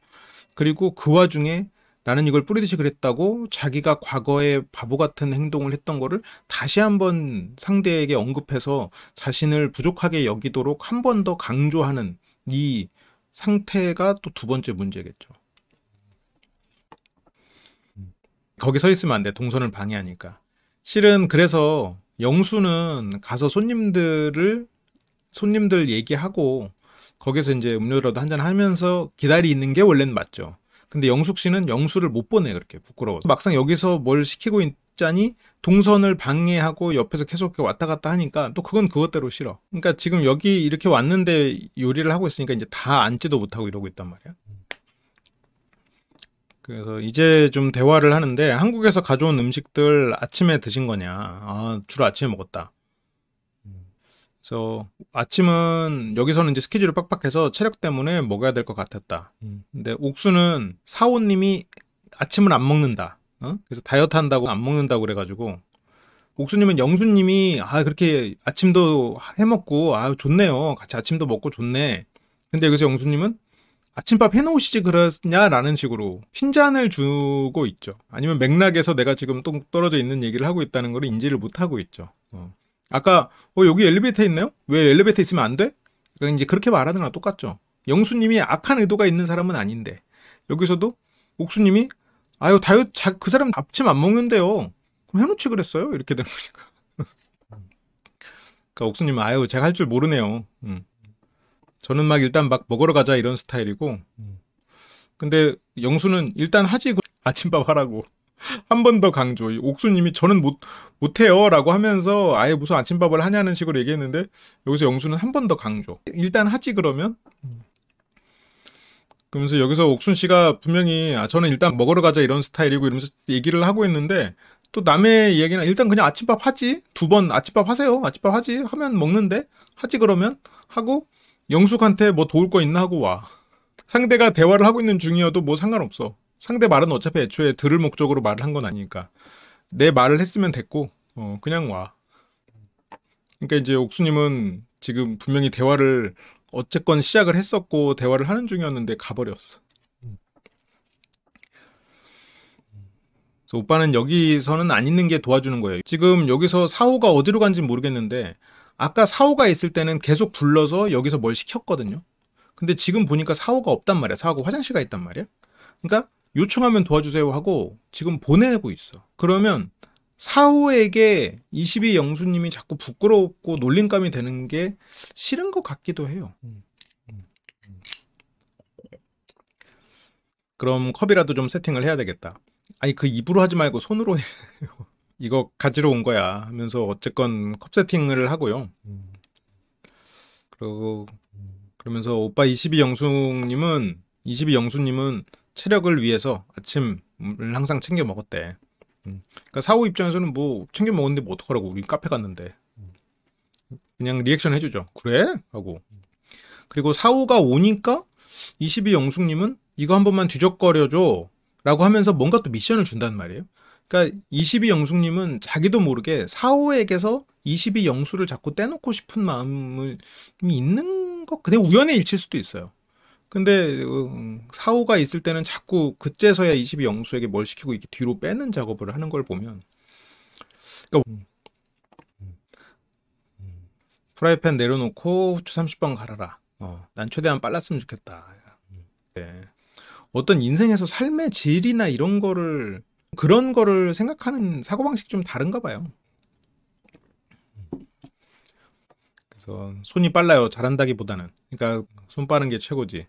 그리고 그 와중에 나는 이걸 뿌리듯이 그랬다고 자기가 과거에 바보 같은 행동을 했던 거를 다시 한번 상대에게 언급해서 자신을 부족하게 여기도록 한 번 더 강조하는 이 상태가 또 두 번째 문제겠죠. 거기 서 있으면 안 돼. 동선을 방해하니까. 실은 그래서 영수는 가서 손님들 얘기하고 거기서 이제 음료라도 한잔 하면서 기다리는 게 원래는 맞죠. 근데 영숙 씨는 영수를 못 보내 그렇게 부끄러워서. 막상 여기서 뭘 시키고 있자니 동선을 방해하고 옆에서 계속 왔다 갔다 하니까 또 그건 그것대로 싫어. 그러니까 지금 여기 이렇게 왔는데 요리를 하고 있으니까 이제 다 앉지도 못하고 이러고 있단 말이야. 그래서 이제 좀 대화를 하는데 한국에서 가져온 음식들 아침에 드신 거냐. 아, 주로 아침에 먹었다. 그래서 아침은 여기서는 이제 스케줄이 빡빡해서 체력 때문에 먹어야 될 것 같았다. 근데 옥수는 사원님이 아침을 안 먹는다. 그래서 다이어트 한다고 안 먹는다고 그래가지고 옥수님은 영수님이 아 그렇게 아침도 해먹고 아 좋네요. 같이 아침도 먹고 좋네. 근데 여기서 영수님은 아침밥 해놓으시지 그러냐라는 식으로 핀잔을 주고 있죠. 아니면 맥락에서 내가 지금 또 떨어져 있는 얘기를 하고 있다는 걸 인지를 못하고 있죠. 아까 여기 엘리베이터 있네요? 왜 엘리베이터 있으면 안 돼? 그러니까 이제 그렇게 말하는 거랑 똑같죠. 영수님이 악한 의도가 있는 사람은 아닌데 여기서도 옥수님이 아유 다이어트 그 사람 아침 안 먹는데요. 그럼 해놓지 그랬어요? 이렇게 되는 거니까. 그러니까 옥수님은 아유 제가 할 줄 모르네요. 저는 막 일단 막 먹으러 가자 이런 스타일이고 근데 영수는 일단 하지 아침밥 하라고 한 번 더 강조. 옥수님이 저는 못해요 라고 하면서 아예 무슨 아침밥을 하냐는 식으로 얘기했는데 여기서 영수는 한 번 더 강조. 일단 하지 그러면. 그러면서 여기서 옥순씨가 분명히 저는 일단 먹으러 가자 이런 스타일이고 이러면서 얘기를 하고 있는데 또 남의 얘기는 일단 그냥 아침밥 하지. 2번 아침밥 하세요. 아침밥 하지. 하면 먹는데 하지 그러면 하고 영숙한테 뭐 도울 거 있나 하고 와. 상대가 대화를 하고 있는 중이어도 뭐 상관없어. 상대 말은 어차피 애초에 들을 목적으로 말을 한 건 아니니까 내 말을 했으면 됐고 그냥 와. 그러니까 이제 옥수님은 지금 분명히 대화를 어쨌건 시작을 했었고 대화를 하는 중이었는데 가버렸어. 그래서 오빠는 여기서는 안 있는 게 도와주는 거예요. 지금 여기서 사호가 어디로 간지 모르겠는데 아까 사호가 있을 때는 계속 불러서 여기서 뭘 시켰거든요. 근데 지금 보니까 사호가 없단 말이야. 사호가 화장실 가 있단 말이야. 그러니까 요청하면 도와주세요 하고 지금 보내고 있어. 그러면 사호에게 22 영수님이 자꾸 부끄럽고 놀림감이 되는 게 싫은 것 같기도 해요. 그럼 컵이라도 좀 세팅을 해야 되겠다. 아니 그 입으로 하지 말고 손으로 해요. 이거 가지러 온 거야 하면서 어쨌건 컵 세팅을 하고요. 그러면서 오빠 22 영수님은 체력을 위해서 아침을 항상 챙겨 먹었대. 그러니까 사호 입장에서는 뭐 챙겨 먹었는데 뭐 어떡하라고. 우리 카페 갔는데. 그냥 리액션 해주죠. 그래? 하고. 그리고 사호가 오니까 22 영숙님은 이거 한 번만 뒤적거려줘. 라고 하면서 뭔가 또 미션을 준단 말이에요. 그러니까 22 영숙님은 자기도 모르게 사호에게서 22 영수를 자꾸 떼놓고 싶은 마음이 있는 것, 그냥 우연의 일치일 수도 있어요. 근데 사호가 있을 때는 자꾸 그제서야 22 영수에게 뭘 시키고 이렇게 뒤로 빼는 작업을 하는 걸 보면, 그러니까 프라이팬 내려놓고 후추 30번 갈아라. 난 최대한 빨랐으면 좋겠다. 네. 어떤 인생에서 삶의 질이나 이런 거를, 그런 거를 생각하는 사고방식이 좀 다른가 봐요. 그래서 손이 빨라요. 잘한다기보다는. 그러니까 손 빠른 게 최고지.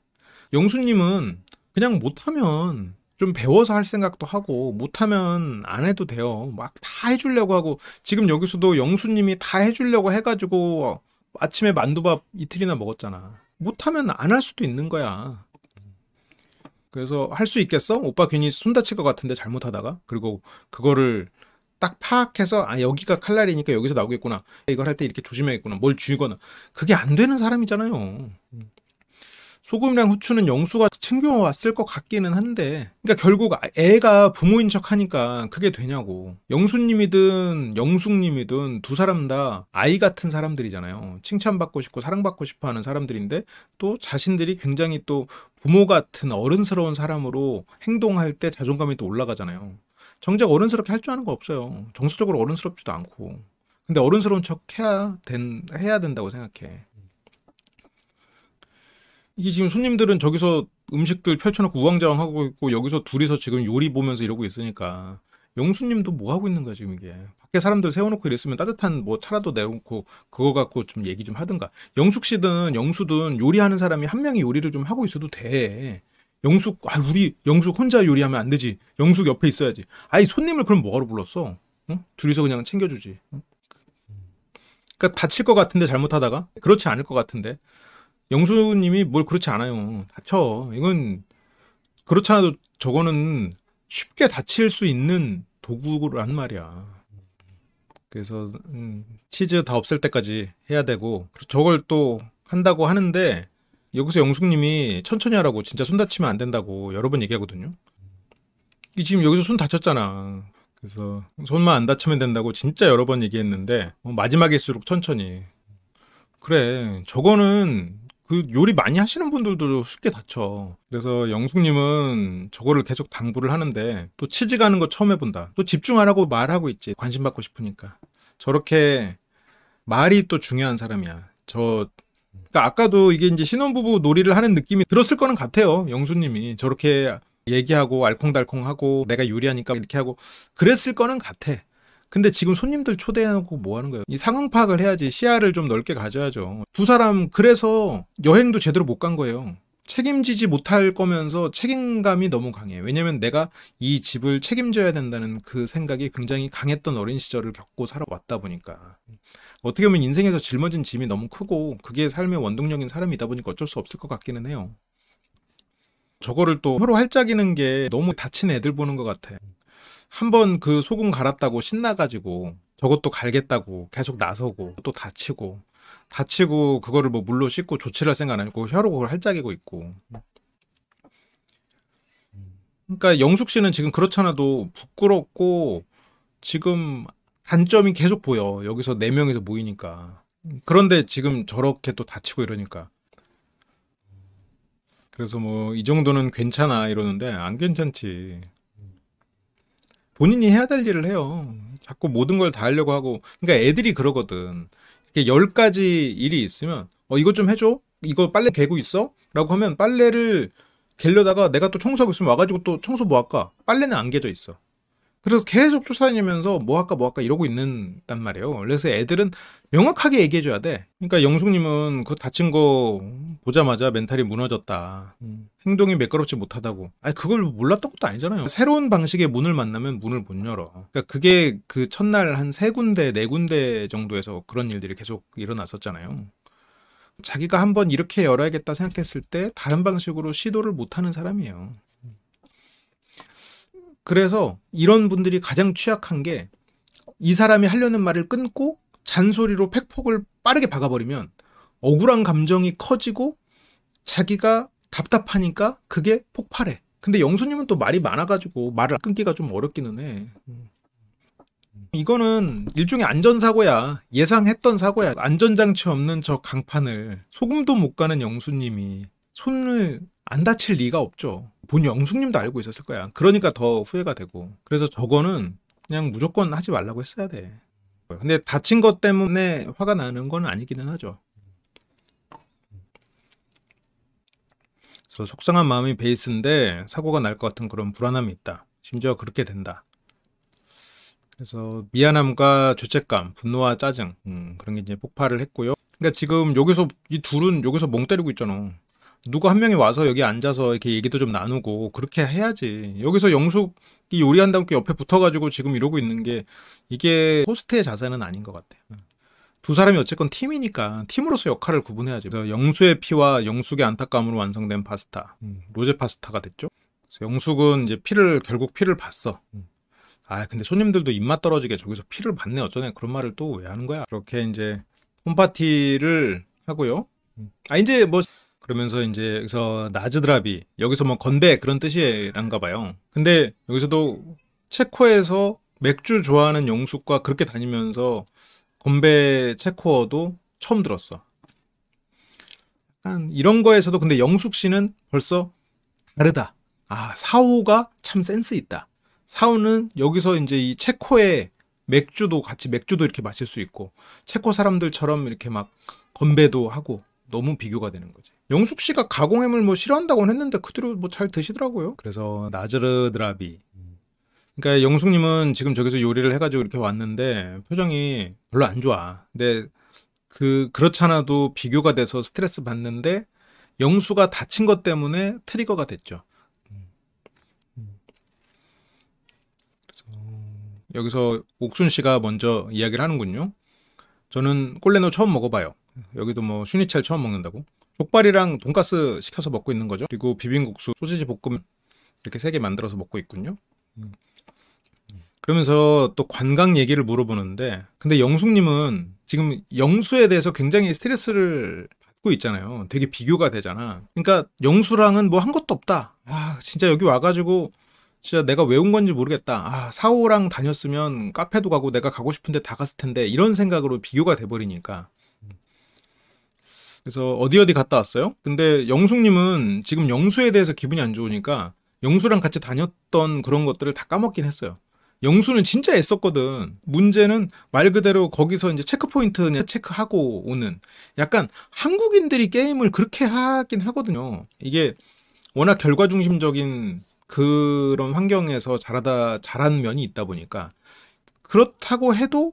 영수님은 그냥 못하면 좀 배워서 할 생각도 하고, 못하면 안 해도 돼요. 막 다 해주려고 하고, 지금 여기서도 영수님이 다 해주려고 해가지고 아침에 만두밥 이틀이나 먹었잖아. 못하면 안 할 수도 있는 거야. 그래서 할 수 있겠어? 오빠 괜히 손 다칠 것 같은데 잘못하다가. 그리고 그거를 딱 파악해서 여기가 칼날이니까 여기서 나오겠구나. 이걸 할 때 이렇게 조심해야겠구나. 뭘 쥐거나. 그게 안 되는 사람이잖아요. 소금이랑 후추는 영수가 챙겨왔을 것 같기는 한데, 그러니까 결국 애가 부모인 척 하니까 그게 되냐고. 영수님이든 영숙님이든 두 사람 다 아이 같은 사람들이잖아요. 칭찬받고 싶고 사랑받고 싶어 하는 사람들인데, 또 자신들이 굉장히 또 부모 같은 어른스러운 사람으로 행동할 때 자존감이 또 올라가잖아요. 정작 어른스럽게 할 줄 아는 거 없어요. 정서적으로 어른스럽지도 않고. 근데 어른스러운 척 해야 된다고 생각해. 이게 지금 손님들은 저기서 음식들 펼쳐놓고 우왕좌왕 하고 있고, 여기서 둘이서 지금 요리 보면서 이러고 있으니까 영수님도 뭐 하고 있는 거야 지금 이게. 밖에 사람들 세워놓고 이랬으면 따뜻한 뭐 차라도 내놓고 그거 갖고 좀 얘기 좀 하든가. 영숙 씨든 영수든 요리하는 사람이 한 명이 요리를 좀 하고 있어도 돼. 영숙, 우리 영숙 혼자 요리하면 안 되지. 영숙 옆에 있어야지. 아이, 손님을 그럼 뭐하러 불렀어? 응? 둘이서 그냥 챙겨주지. 응? 그러니까 다칠 것 같은데 잘못하다가? 그렇지 않을 것 같은데. 영수님이 뭘 그렇지 않아요. 다쳐. 이건 그렇지 않아도 저거는 쉽게 다칠 수 있는 도구란 말이야. 그래서 치즈 다 없앨 때까지 해야 되고, 저걸 또 한다고 하는데 여기서 영숙님이 천천히 하라고, 진짜 손 다치면 안 된다고 여러 번 얘기하거든요. 이 지금 여기서 손 다쳤잖아. 그래서 손만 안 다치면 된다고 진짜 여러 번 얘기했는데 마지막일수록 천천히. 그래, 저거는 그 요리 많이 하시는 분들도 쉽게 다쳐. 그래서 영숙님은 저거를 계속 당부를 하는데, 또 치즈 가는 거 처음 해본다. 또 집중하라고 말하고 있지. 관심 받고 싶으니까. 저렇게 말이 또 중요한 사람이야. 그러니까 아까도 이게 이제 신혼부부 놀이를 하는 느낌이 들었을 거는 같아요. 영수님이 저렇게 얘기하고 알콩달콩하고 내가 요리하니까 이렇게 하고 그랬을 거는 같아. 근데 지금 손님들 초대해놓고 뭐 하는 거예요? 이 상황 파악을 해야지. 시야를 좀 넓게 가져야죠. 두 사람 그래서 여행도 제대로 못 간 거예요. 책임지지 못할 거면서 책임감이 너무 강해. 왜냐면 내가 이 집을 책임져야 된다는 그 생각이 굉장히 강했던 어린 시절을 겪고 살아왔다 보니까. 어떻게 보면 인생에서 짊어진 짐이 너무 크고 그게 삶의 원동력인 사람이다 보니까 어쩔 수 없을 것 같기는 해요. 저거를 또 서로 할짝이는 게 너무 다친 애들 보는 것 같아. 한번 그 소금 갈았다고 신나가지고 저것도 갈겠다고 계속 나서고 또 다치고 그거를 뭐 물로 씻고 조치를 할 생각 안 하고 혀로 그걸 할짝이고 있고. 그러니까 영숙 씨는 지금 그렇잖아도 부끄럽고 지금 단점이 계속 보여. 여기서 4명이서 모이니까. 그런데 지금 저렇게 또 다치고 이러니까. 그래서 뭐 이 정도는 괜찮아 이러는데 안 괜찮지. 본인이 해야 될 일을 해요. 자꾸 모든 걸 다 하려고 하고. 그러니까 애들이 그러거든. 이렇게 10가지 일이 있으면 이거 좀 해줘? 이거 빨래 개고 있어? 라고 하면 빨래를 개려다가 내가 또 청소하고 있으면 와가지고 또 청소 뭐 할까? 빨래는 안 개져 있어. 그래서 계속 쫓아다니면서 뭐 할까 이러고 있는단 말이에요. 그래서 애들은 명확하게 얘기해줘야 돼. 그러니까 영숙님은 그 다친 거 보자마자 멘탈이 무너졌다. 행동이 매끄럽지 못하다고. 그걸 몰랐던 것도 아니잖아요. 새로운 방식의 문을 만나면 문을 못 열어. 그러니까 그게 그 첫날 한 3군데, 4군데 정도에서 그런 일들이 계속 일어났었잖아요. 자기가 한번 이렇게 열어야겠다 생각했을 때 다른 방식으로 시도를 못하는 사람이에요. 그래서 이런 분들이 가장 취약한 게, 이 사람이 하려는 말을 끊고 잔소리로 팩폭을 빠르게 박아버리면 억울한 감정이 커지고 자기가 답답하니까 그게 폭발해. 근데 영수님은 또 말이 많아가지고 말을 끊기가 좀 어렵기는 해. 이거는 일종의 안전사고야. 예상했던 사고야. 안전장치 없는 저 강판을 소금도 못 가는 영수님이 손을 안 다칠 리가 없죠. 본 영수님도 알고 있었을 거야. 그러니까 더 후회가 되고. 그래서 저거는 그냥 무조건 하지 말라고 했어야 돼. 근데 다친 것 때문에 화가 나는 건 아니기는 하죠. 그래서 속상한 마음이 베이스인데 사고가 날 것 같은 그런 불안함이 있다. 심지어 그렇게 된다. 그래서 미안함과 죄책감, 분노와 짜증 그런 게 이제 폭발을 했고요. 그러니까 지금 여기서 이 둘은 여기서 멍 때리고 있잖아. 누구 한 명이 와서 여기 앉아서 이렇게 얘기도 좀 나누고 그렇게 해야지. 여기서 영숙이 요리한다고 옆에 붙어가지고 지금 이러고 있는 게 이게 호스트의 자세는 아닌 것 같아. 두 사람이 어쨌건 팀이니까 팀으로서 역할을 구분해야지. 그래서 영수의 피와 영숙의 안타까움으로 완성된 파스타, 로제 파스타가 됐죠. 그래서 영숙은 이제 결국 피를 봤어. 아 근데 손님들도 입맛 떨어지게 저기서 피를 봤네 어쩌네 그런 말을 또 왜 하는 거야. 그렇게 이제 홈파티를 하고요. 아 이제 뭐 그러면서 이제 여기서 나즈드라비 여기서 뭐 건배 그런 뜻이란가 봐요. 근데 여기서도 체코에서 맥주 좋아하는 영숙과 그렇게 다니면서 건배 체코어도 처음 들었어. 약간 이런 거에서도 근데 영숙 씨는 벌써 다르다. 아 사오가 참 센스 있다. 사우는 여기서 이제 이 체코의 맥주도 같이 맥주도 이렇게 마실 수 있고 체코 사람들처럼 이렇게 막 건배도 하고 너무 비교가 되는 거지. 영숙 씨가 가공햄을 뭐 싫어한다고는 했는데 그대로 뭐 잘 드시더라고요. 그래서 나즈르드라비. 그러니까 영숙님은 지금 저기서 요리를 해가지고 이렇게 왔는데 표정이 별로 안 좋아. 근데 그렇잖아도 비교가 돼서 스트레스 받는데 영수가 다친 것 때문에 트리거가 됐죠. 여기서 옥순 씨가 먼저 이야기를 하는군요. 저는 꼴레노 처음 먹어봐요. 여기도 뭐 슈니첼 처음 먹는다고. 족발이랑 돈가스 시켜서 먹고 있는 거죠. 그리고 비빔국수, 소시지 볶음 이렇게 3개 만들어서 먹고 있군요. 그러면서 또 관광 얘기를 물어보는데 근데 영숙님은 지금 영수에 대해서 굉장히 스트레스를 받고 있잖아요. 되게 비교가 되잖아. 그러니까 영수랑은 뭐 한 것도 없다. 아 진짜 여기 와가지고 진짜 내가 왜 온 건지 모르겠다. 아, 사오랑 다녔으면 카페도 가고 내가 가고 싶은데 다 갔을 텐데 이런 생각으로 비교가 돼버리니까. 그래서 어디 갔다 왔어요? 근데 영숙님은 지금 영수에 대해서 기분이 안 좋으니까 영수랑 같이 다녔던 그런 것들을 다 까먹긴 했어요. 영수는 진짜 애썼거든. 문제는 말 그대로 거기서 이제 체크포인트 체크하고 오는 약간 한국인들이 게임을 그렇게 하긴 하거든요. 이게 워낙 결과 중심적인 그런 환경에서 자란 면이 있다 보니까 그렇다고 해도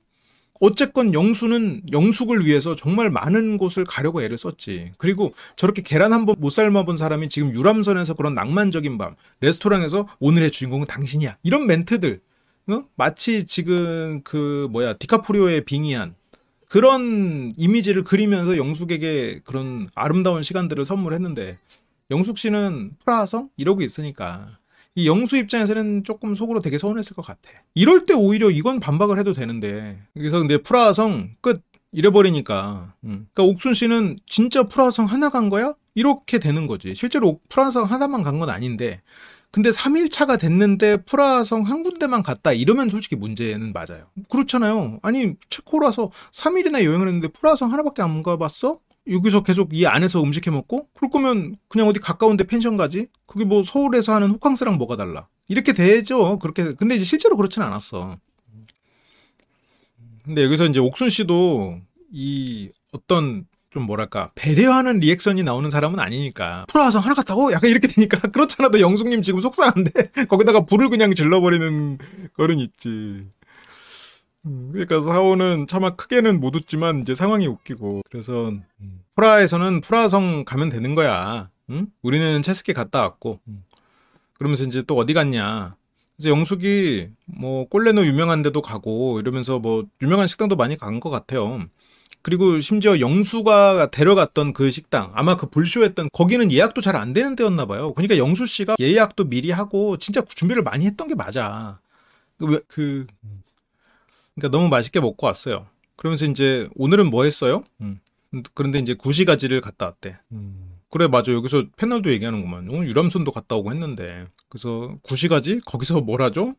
어쨌건 영수는 영숙을 위해서 정말 많은 곳을 가려고 애를 썼지. 그리고 저렇게 계란 한 번 못 삶아본 사람이 지금 유람선에서 그런 낭만적인 밤 레스토랑에서 오늘의 주인공은 당신이야 이런 멘트들 마치 지금 디카프리오의 빙의한 그런 이미지를 그리면서 영숙에게 그런 아름다운 시간들을 선물했는데 영숙 씨는 프라하성 이러고 있으니까 이 영수 입장에서는 조금 속으로 되게 서운했을 것 같아. 이럴 때 오히려 이건 반박을 해도 되는데 여기서 근데 프라하성 끝 이래버리니까 그러니까 옥순 씨는 진짜 프라하성 하나 간 거야? 이렇게 되는 거지. 실제로 프라하성 하나만 간 건 아닌데 근데 3일차가 됐는데 프라하성 한 군데만 갔다 이러면 솔직히 문제는 맞아요. 그렇잖아요. 아니 체코라서 3일이나 여행을 했는데 프라하성 하나밖에 안 가봤어? 여기서 계속 이 안에서 음식 해 먹고? 그럴 거면 그냥 어디 가까운 데 펜션 가지? 그게 뭐 서울에서 하는 호캉스랑 뭐가 달라? 이렇게 되죠. 그렇게. 근데 이제 실제로 그렇지는 않았어. 근데 여기서 이제 옥순 씨도 이 어떤 좀 뭐랄까 배려하는 리액션이 나오는 사람은 아니니까 프라하성 하나 갔다고? 약간 이렇게 되니까 그렇잖아도 영숙님 지금 속상한데 거기다가 불을 그냥 질러버리는 거는 있지. 그러니까 사오는 차마 크게는 못 웃지만 이제 상황이 웃기고 그래서 프라하에서는 프라하성 가면 되는 거야. 응? 우리는 체스케 갔다 왔고 그러면서 이제 또 어디 갔냐. 그래서 영숙이 뭐 꼴레노 유명한 데도 가고 이러면서 뭐 유명한 식당도 많이 간 것 같아요. 그리고 심지어 영수가 데려갔던 그 식당 아마 그 불쇼했던 거기는 예약도 잘 안 되는 데였나 봐요. 그러니까 영수 씨가 예약도 미리 하고 진짜 준비를 많이 했던 게 맞아. 그러니까 너무 맛있게 먹고 왔어요. 그러면서 이제 오늘은 뭐 했어요? 그런데 이제 구시가지를 갔다 왔대. 그래 맞아 여기서 패널도 얘기하는구만. 오늘 유람선도 갔다 오고 했는데 그래서 구시가지 거기서 뭘 하죠?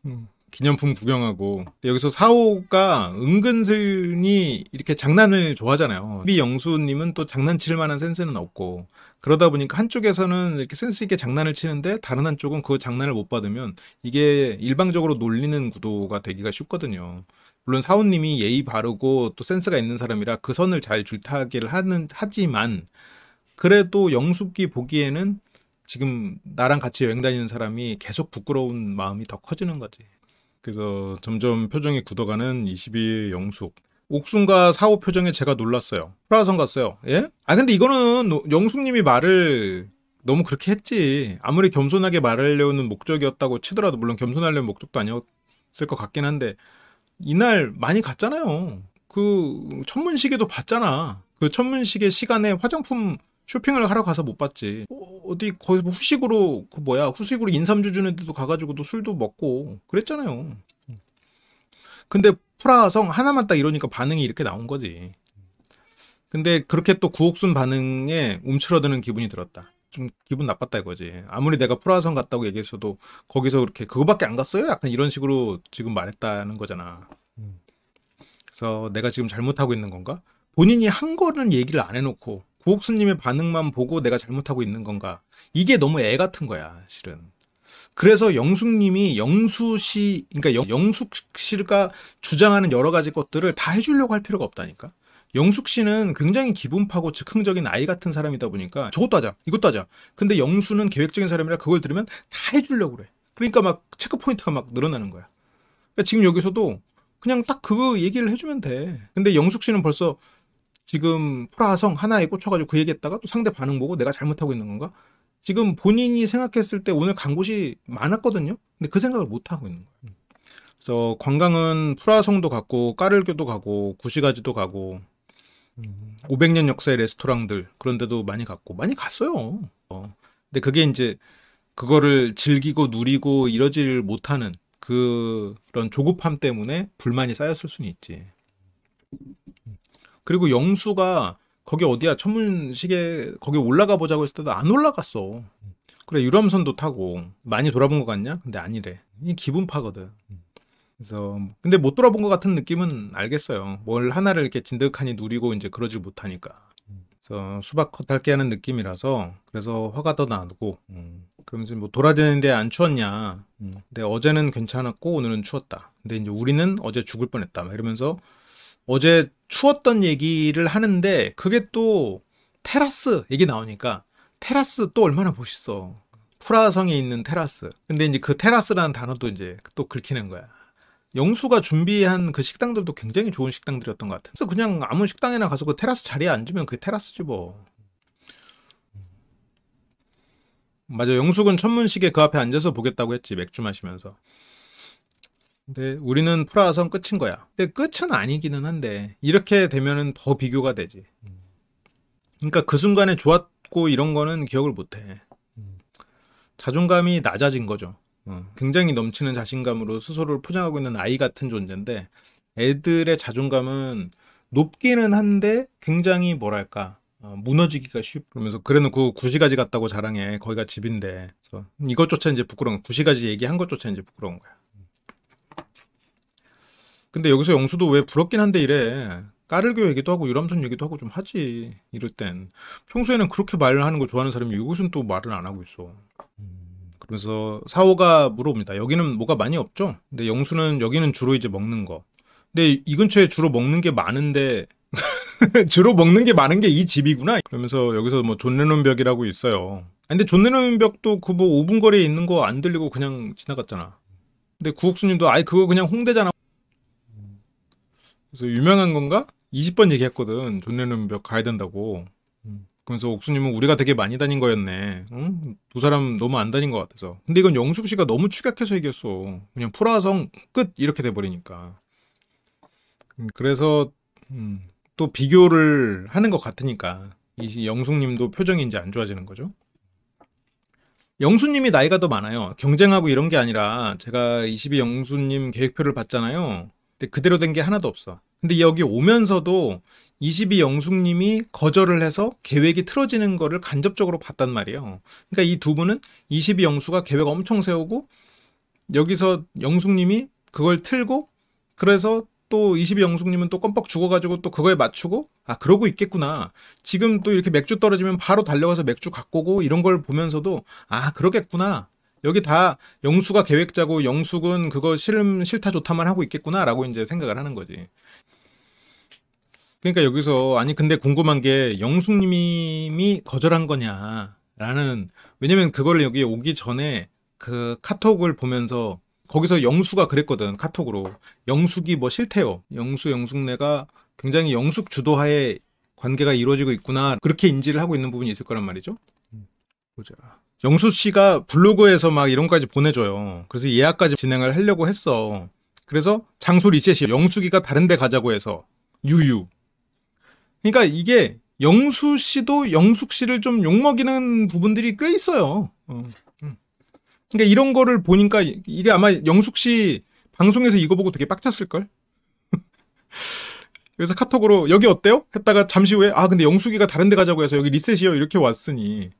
기념품 구경하고. 근데 여기서 사오가 은근슬이 이렇게 장난을 좋아하잖아요. 영수님은 또 장난칠 만한 센스는 없고 그러다 보니까 한쪽에서는 이렇게 센스 있게 장난을 치는데 다른 한쪽은 그 장난을 못 받으면 이게 일방적으로 놀리는 구도가 되기가 쉽거든요. 물론 사오님이 예의 바르고 또 센스가 있는 사람이라 그 선을 잘 줄타기를 하지만 그래도 영숙이 보기에는 지금 나랑 같이 여행 다니는 사람이 계속 부끄러운 마음이 더 커지는 거지. 그래서 점점 표정이 굳어가는 22의 영숙. 옥순과 사오 표정에 제가 놀랐어요. 프라하선 갔어요. 예? 아 근데 이거는 영숙님이 말을 너무 그렇게 했지. 아무리 겸손하게 말하려는 목적이었다고 치더라도 물론 겸손하려는 목적도 아니었을 것 같긴 한데 이날 많이 갔잖아요. 그 천문시계도 봤잖아. 그 천문시계 시간에 화장품 쇼핑을 하러 가서 못 봤지. 어디 거기서 뭐 후식으로 인삼주 주는 데도 가가지고도 술도 먹고 그랬잖아요. 근데 프라하성 하나만 딱 이러니까 반응이 이렇게 나온 거지. 근데 그렇게 또 구옥순 반응에 움츠러드는 기분이 들었다. 좀 기분 나빴다 이거지. 아무리 내가 프라하성 갔다고 얘기했어도 거기서 그렇게 그거밖에 안 갔어요? 약간 이런 식으로 지금 말했다는 거잖아. 그래서 내가 지금 잘못하고 있는 건가? 본인이 한 거는 얘기를 안 해놓고 구옥수님의 반응만 보고 내가 잘못하고 있는 건가? 이게 너무 애 같은 거야, 실은. 그래서 영숙님이 그러니까 영숙 씨가 주장하는 여러 가지 것들을 다 해주려고 할 필요가 없다니까. 영숙 씨는 굉장히 기분파고 즉흥적인 아이 같은 사람이다 보니까 저것도 하자, 이것도 하자. 근데 영수는 계획적인 사람이라 그걸 들으면 다 해주려고 그래. 그러니까 막 체크 포인트가 막 늘어나는 거야. 그러니까 지금 여기서도 그냥 딱 그거 얘기를 해주면 돼. 근데 영숙 씨는 벌써 지금 프라하성 하나에 꽂혀가지고 그 얘기했다가 또 상대 반응 보고 내가 잘못하고 있는 건가? 지금 본인이 생각했을 때 오늘 간 곳이 많았거든요. 근데 그 생각을 못 하고 있는 거예요. 그래서 관광은 프라하성도 갔고 까를교도 가고 구시가지도 가고 500년 역사의 레스토랑들 그런 데도 많이 갔고 많이 갔어요. 근데 그게 이제 그거를 즐기고 누리고 이러지를 못하는 그런 조급함 때문에 불만이 쌓였을 수는 있지. 그리고 영수가 거기 어디야 천문시계 거기 올라가 보자고 했을 때도 안 올라갔어. 그래 유람선도 타고 많이 돌아본 것 같냐? 근데 아니래. 이 기분파거든. 그래서 근데 못 돌아본 것 같은 느낌은 알겠어요. 뭘 하나를 이렇게 진득하니 누리고 이제 그러질 못하니까. 그래서 수박 겉핥기 하는 느낌이라서 그래서 화가 더 나고. 그러면서 뭐 돌아다니는데 안 추웠냐? 근데 어제는 괜찮았고 오늘은 추웠다. 근데 이제 우리는 어제 죽을 뻔했다. 막 이러면서 어제 추웠던 얘기를 하는데 그게 또 테라스 얘기 나오니까 테라스 또 얼마나 멋있어. 프라하성에 있는 테라스. 근데 이제 그 테라스라는 단어도 이제 또 긁히는 거야. 영수가 준비한 그 식당들도 굉장히 좋은 식당들이었던 것 같아. 그래서 그냥 아무 식당이나 가서 그 테라스 자리에 앉으면 그게 테라스지 뭐. 맞아. 영숙은 천문시계 그 앞에 앉아서 보겠다고 했지. 맥주 마시면서. 근데 우리는 프라하성 끝인 거야. 근데 끝은 아니기는 한데 이렇게 되면은 더 비교가 되지. 그러니까 그 순간에 좋았고 이런 거는 기억을 못해. 자존감이 낮아진 거죠. 굉장히 넘치는 자신감으로 스스로를 포장하고 있는 아이 같은 존재인데 애들의 자존감은 높기는 한데 굉장히 뭐랄까 무너지기가 쉽. 그러면서 그래놓고 구시가지 갔다고 자랑해. 거기가 집인데. 그래서 이것조차 이제 부끄러운 거야. 구시가지 얘기한 것조차 이제 부끄러운 거야. 근데 여기서 영수도 왜 부럽긴 한데 이래. 까를교 얘기도 하고 유람선 얘기도 하고 좀 하지. 이럴 땐. 평소에는 그렇게 말을 하는 거 좋아하는 사람이 이곳은 또 말을 안 하고 있어. 그러면서 사오가 물어봅니다. 여기는 뭐가 많이 없죠? 근데 영수는 여기는 주로 이제 먹는 거. 근데 이 근처에 주로 먹는 게 많은데 주로 먹는 게 많은 게 이 집이구나. 그러면서 여기서 뭐 존 레논 벽이라고 있어요. 근데 존 레논 벽도 그 뭐 5분 거리에 있는 거 안 들리고 그냥 지나갔잖아. 근데 구옥수님도 아이 그거 그냥 홍대잖아. 그래서 유명한 건가? 20번 얘기했거든. 존 레논 벽 가야 된다고. 그래서 옥수님은 우리가 되게 많이 다닌 거였네. 응? 두 사람 너무 안 다닌 것 같아서. 근데 이건 영숙 씨가 너무 축약해서 얘기했어. 그냥 프라하성 끝 이렇게 돼버리니까. 그래서 또 비교를 하는 것 같으니까 이 영숙님도 표정이 이제 안 좋아지는 거죠. 영수님이 나이가 더 많아요. 경쟁하고 이런 게 아니라 제가 22 영수님 계획표를 봤잖아요. 근데 그대로 된 게 하나도 없어. 근데 여기 오면서도 22 영숙님이 거절을 해서 계획이 틀어지는 거를 간접적으로 봤단 말이에요. 그러니까 이 두 분은 22 영수가 계획 엄청 세우고 여기서 영숙님이 그걸 틀고 그래서 또 22 영숙님은 또 껌뻑 죽어가지고 또 그거에 맞추고 그러고 있겠구나. 지금 또 이렇게 맥주 떨어지면 바로 달려가서 맥주 갖고 오고 이런 걸 보면서도 그러겠구나. 여기 다 영수가 계획자고 영숙은 그거 싫다 좋다만 하고 있겠구나라고 이제 생각을 하는 거지. 그러니까 여기서 근데 궁금한 게 영숙님이 거절한 거냐라는, 왜냐면 그거를 여기 오기 전에 그 카톡을 보면서 거기서 영수가 그랬거든. 카톡으로 영숙이 뭐 싫대요. 영숙네가 굉장히 영숙 주도하에 관계가 이루어지고 있구나, 그렇게 인지를 하고 있는 부분이 있을 거란 말이죠. 보자. 영수 씨가 블로그에서 막 이런 거까지 보내줘요. 그래서 예약까지 진행을 하려고 했어. 그래서 장소 리셋이 영숙이가 다른 데 가자고 해서 유유. 그러니까 이게 영수 씨도 영숙 씨를 좀 욕먹이는 부분들이 꽤 있어요. 그러니까 이런 거를 보니까 이게 아마 영숙 씨 방송에서 이거 보고 되게 빡쳤을걸? 그래서 카톡으로 여기 어때요? 했다가 잠시 후에 근데 영숙이가 다른 데 가자고 해서 여기 리셋이요 이렇게 왔으니,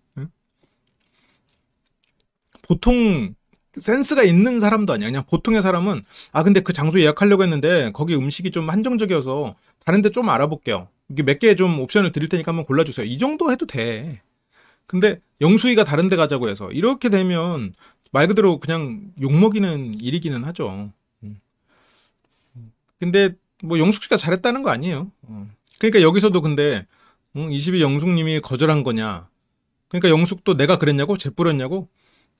보통 센스가 있는 사람도 아니야. 그냥 보통의 사람은 근데 그 장소 예약하려고 했는데 거기 음식이 좀 한정적이어서 다른 데 좀 알아볼게요. 이게 몇 개 좀 옵션을 드릴 테니까 한번 골라주세요. 이 정도 해도 돼. 근데 영수이가 다른 데 가자고 해서 이렇게 되면 말 그대로 그냥 욕먹이는 일이기는 하죠. 근데 뭐 영숙 씨가 잘했다는 거 아니에요. 그러니까 여기서도 근데 22 영숙님이 거절한 거냐. 그러니까 영숙도 내가 그랬냐고? 재뿌렸냐고?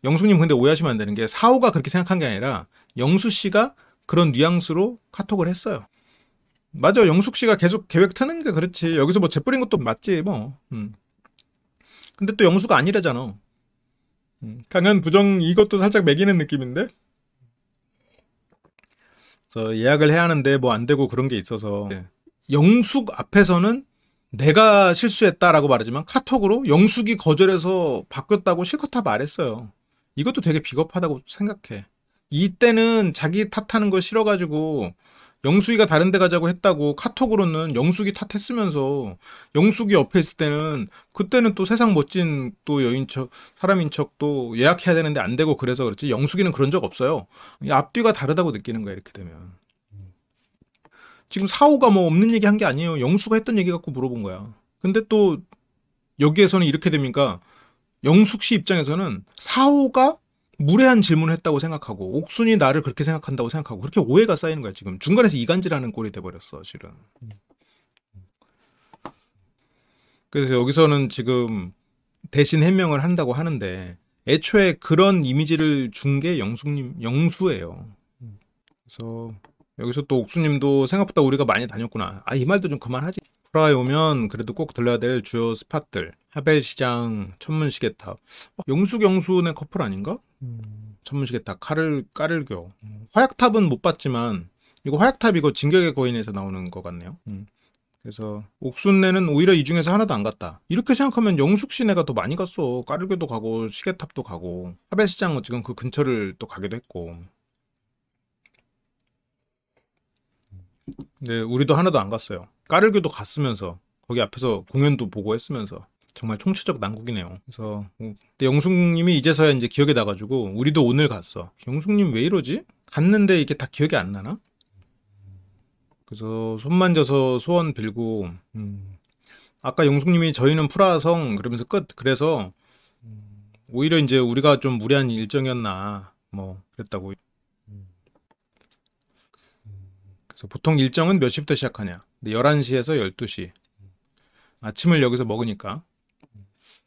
영숙님 근데 오해하시면 안 되는 게 사오가 그렇게 생각한 게 아니라 영수 씨가 그런 뉘앙스로 카톡을 했어요. 맞아. 영숙 씨가 계속 계획 트는 게 그렇지. 여기서 뭐 재뿌린 것도 맞지 뭐. 근데 또 영수가 아니래잖아. 강한 부정, 이것도 살짝 매기는 느낌인데? 그래서 예약을 해야 하는데 뭐 안 되고 그런 게 있어서 영숙 앞에서는 내가 실수했다라고 말하지만 카톡으로 영숙이 거절해서 바뀌었다고 실컷 다 말했어요. 이것도 되게 비겁하다고 생각해. 이때는 자기 탓하는 거 싫어가지고 영숙이가 다른 데 가자고 했다고 카톡으로는 영숙이 탓했으면서 영숙이 옆에 있을 때는 그때는 또 세상 멋진 또 여인 척 사람인 척 또 예약해야 되는데 안 되고 그래서 그렇지, 영숙이는 그런 적 없어요. 앞뒤가 다르다고 느끼는 거야 이렇게 되면. 지금 사오가 뭐 없는 얘기 한 게 아니에요. 영수가 했던 얘기 갖고 물어본 거야. 근데 또 여기에서는 이렇게 됩니까? 영숙 씨 입장에서는 사오가 무례한 질문을 했다고 생각하고 옥순이 나를 그렇게 생각한다고 생각하고 그렇게 오해가 쌓이는 거야. 지금 중간에서 이간질하는 꼴이 돼버렸어 실은. 그래서 여기서는 지금 대신 해명을 한다고 하는데 애초에 그런 이미지를 준 게 영수예요. 그래서 여기서 또 옥수님도 생각보다 우리가 많이 다녔구나. 이 말도 좀 그만하지. 프라하에 오면 그래도 꼭 들러야 될 주요 스팟들. 하벨시장, 천문시계탑. 영수네 커플 아닌가? 천문시계탑, 까를교. 화약탑은 못 봤지만 이거 화약탑 이거 진격의 거인에서 나오는 것 같네요. 그래서 옥순네는 오히려 이 중에서 하나도 안 갔다. 이렇게 생각하면 영숙시내가 더 많이 갔어. 까를교도 가고 시계탑도 가고 하벨시장은 지금 그 근처를 또 가기도 했고. 근데 우리도 하나도 안 갔어요. 까르교도 갔으면서 거기 앞에서 공연도 보고 했으면서 정말 총체적 난국이네요. 그래서 근데 영숙님이 이제서야 이제 기억이 나가지고 우리도 오늘 갔어. 영숙님 왜 이러지? 갔는데 이게 다 기억이 안 나나? 그래서 손 만져서 소원 빌고 아까 영숙님이 저희는 프라하성 그러면서 끝. 그래서 오히려 이제 우리가 좀 무리한 일정이었나 뭐 그랬다고. 그래서 보통 일정은 몇 시부터 시작하냐? 11시에서 12시. 아침을 여기서 먹으니까.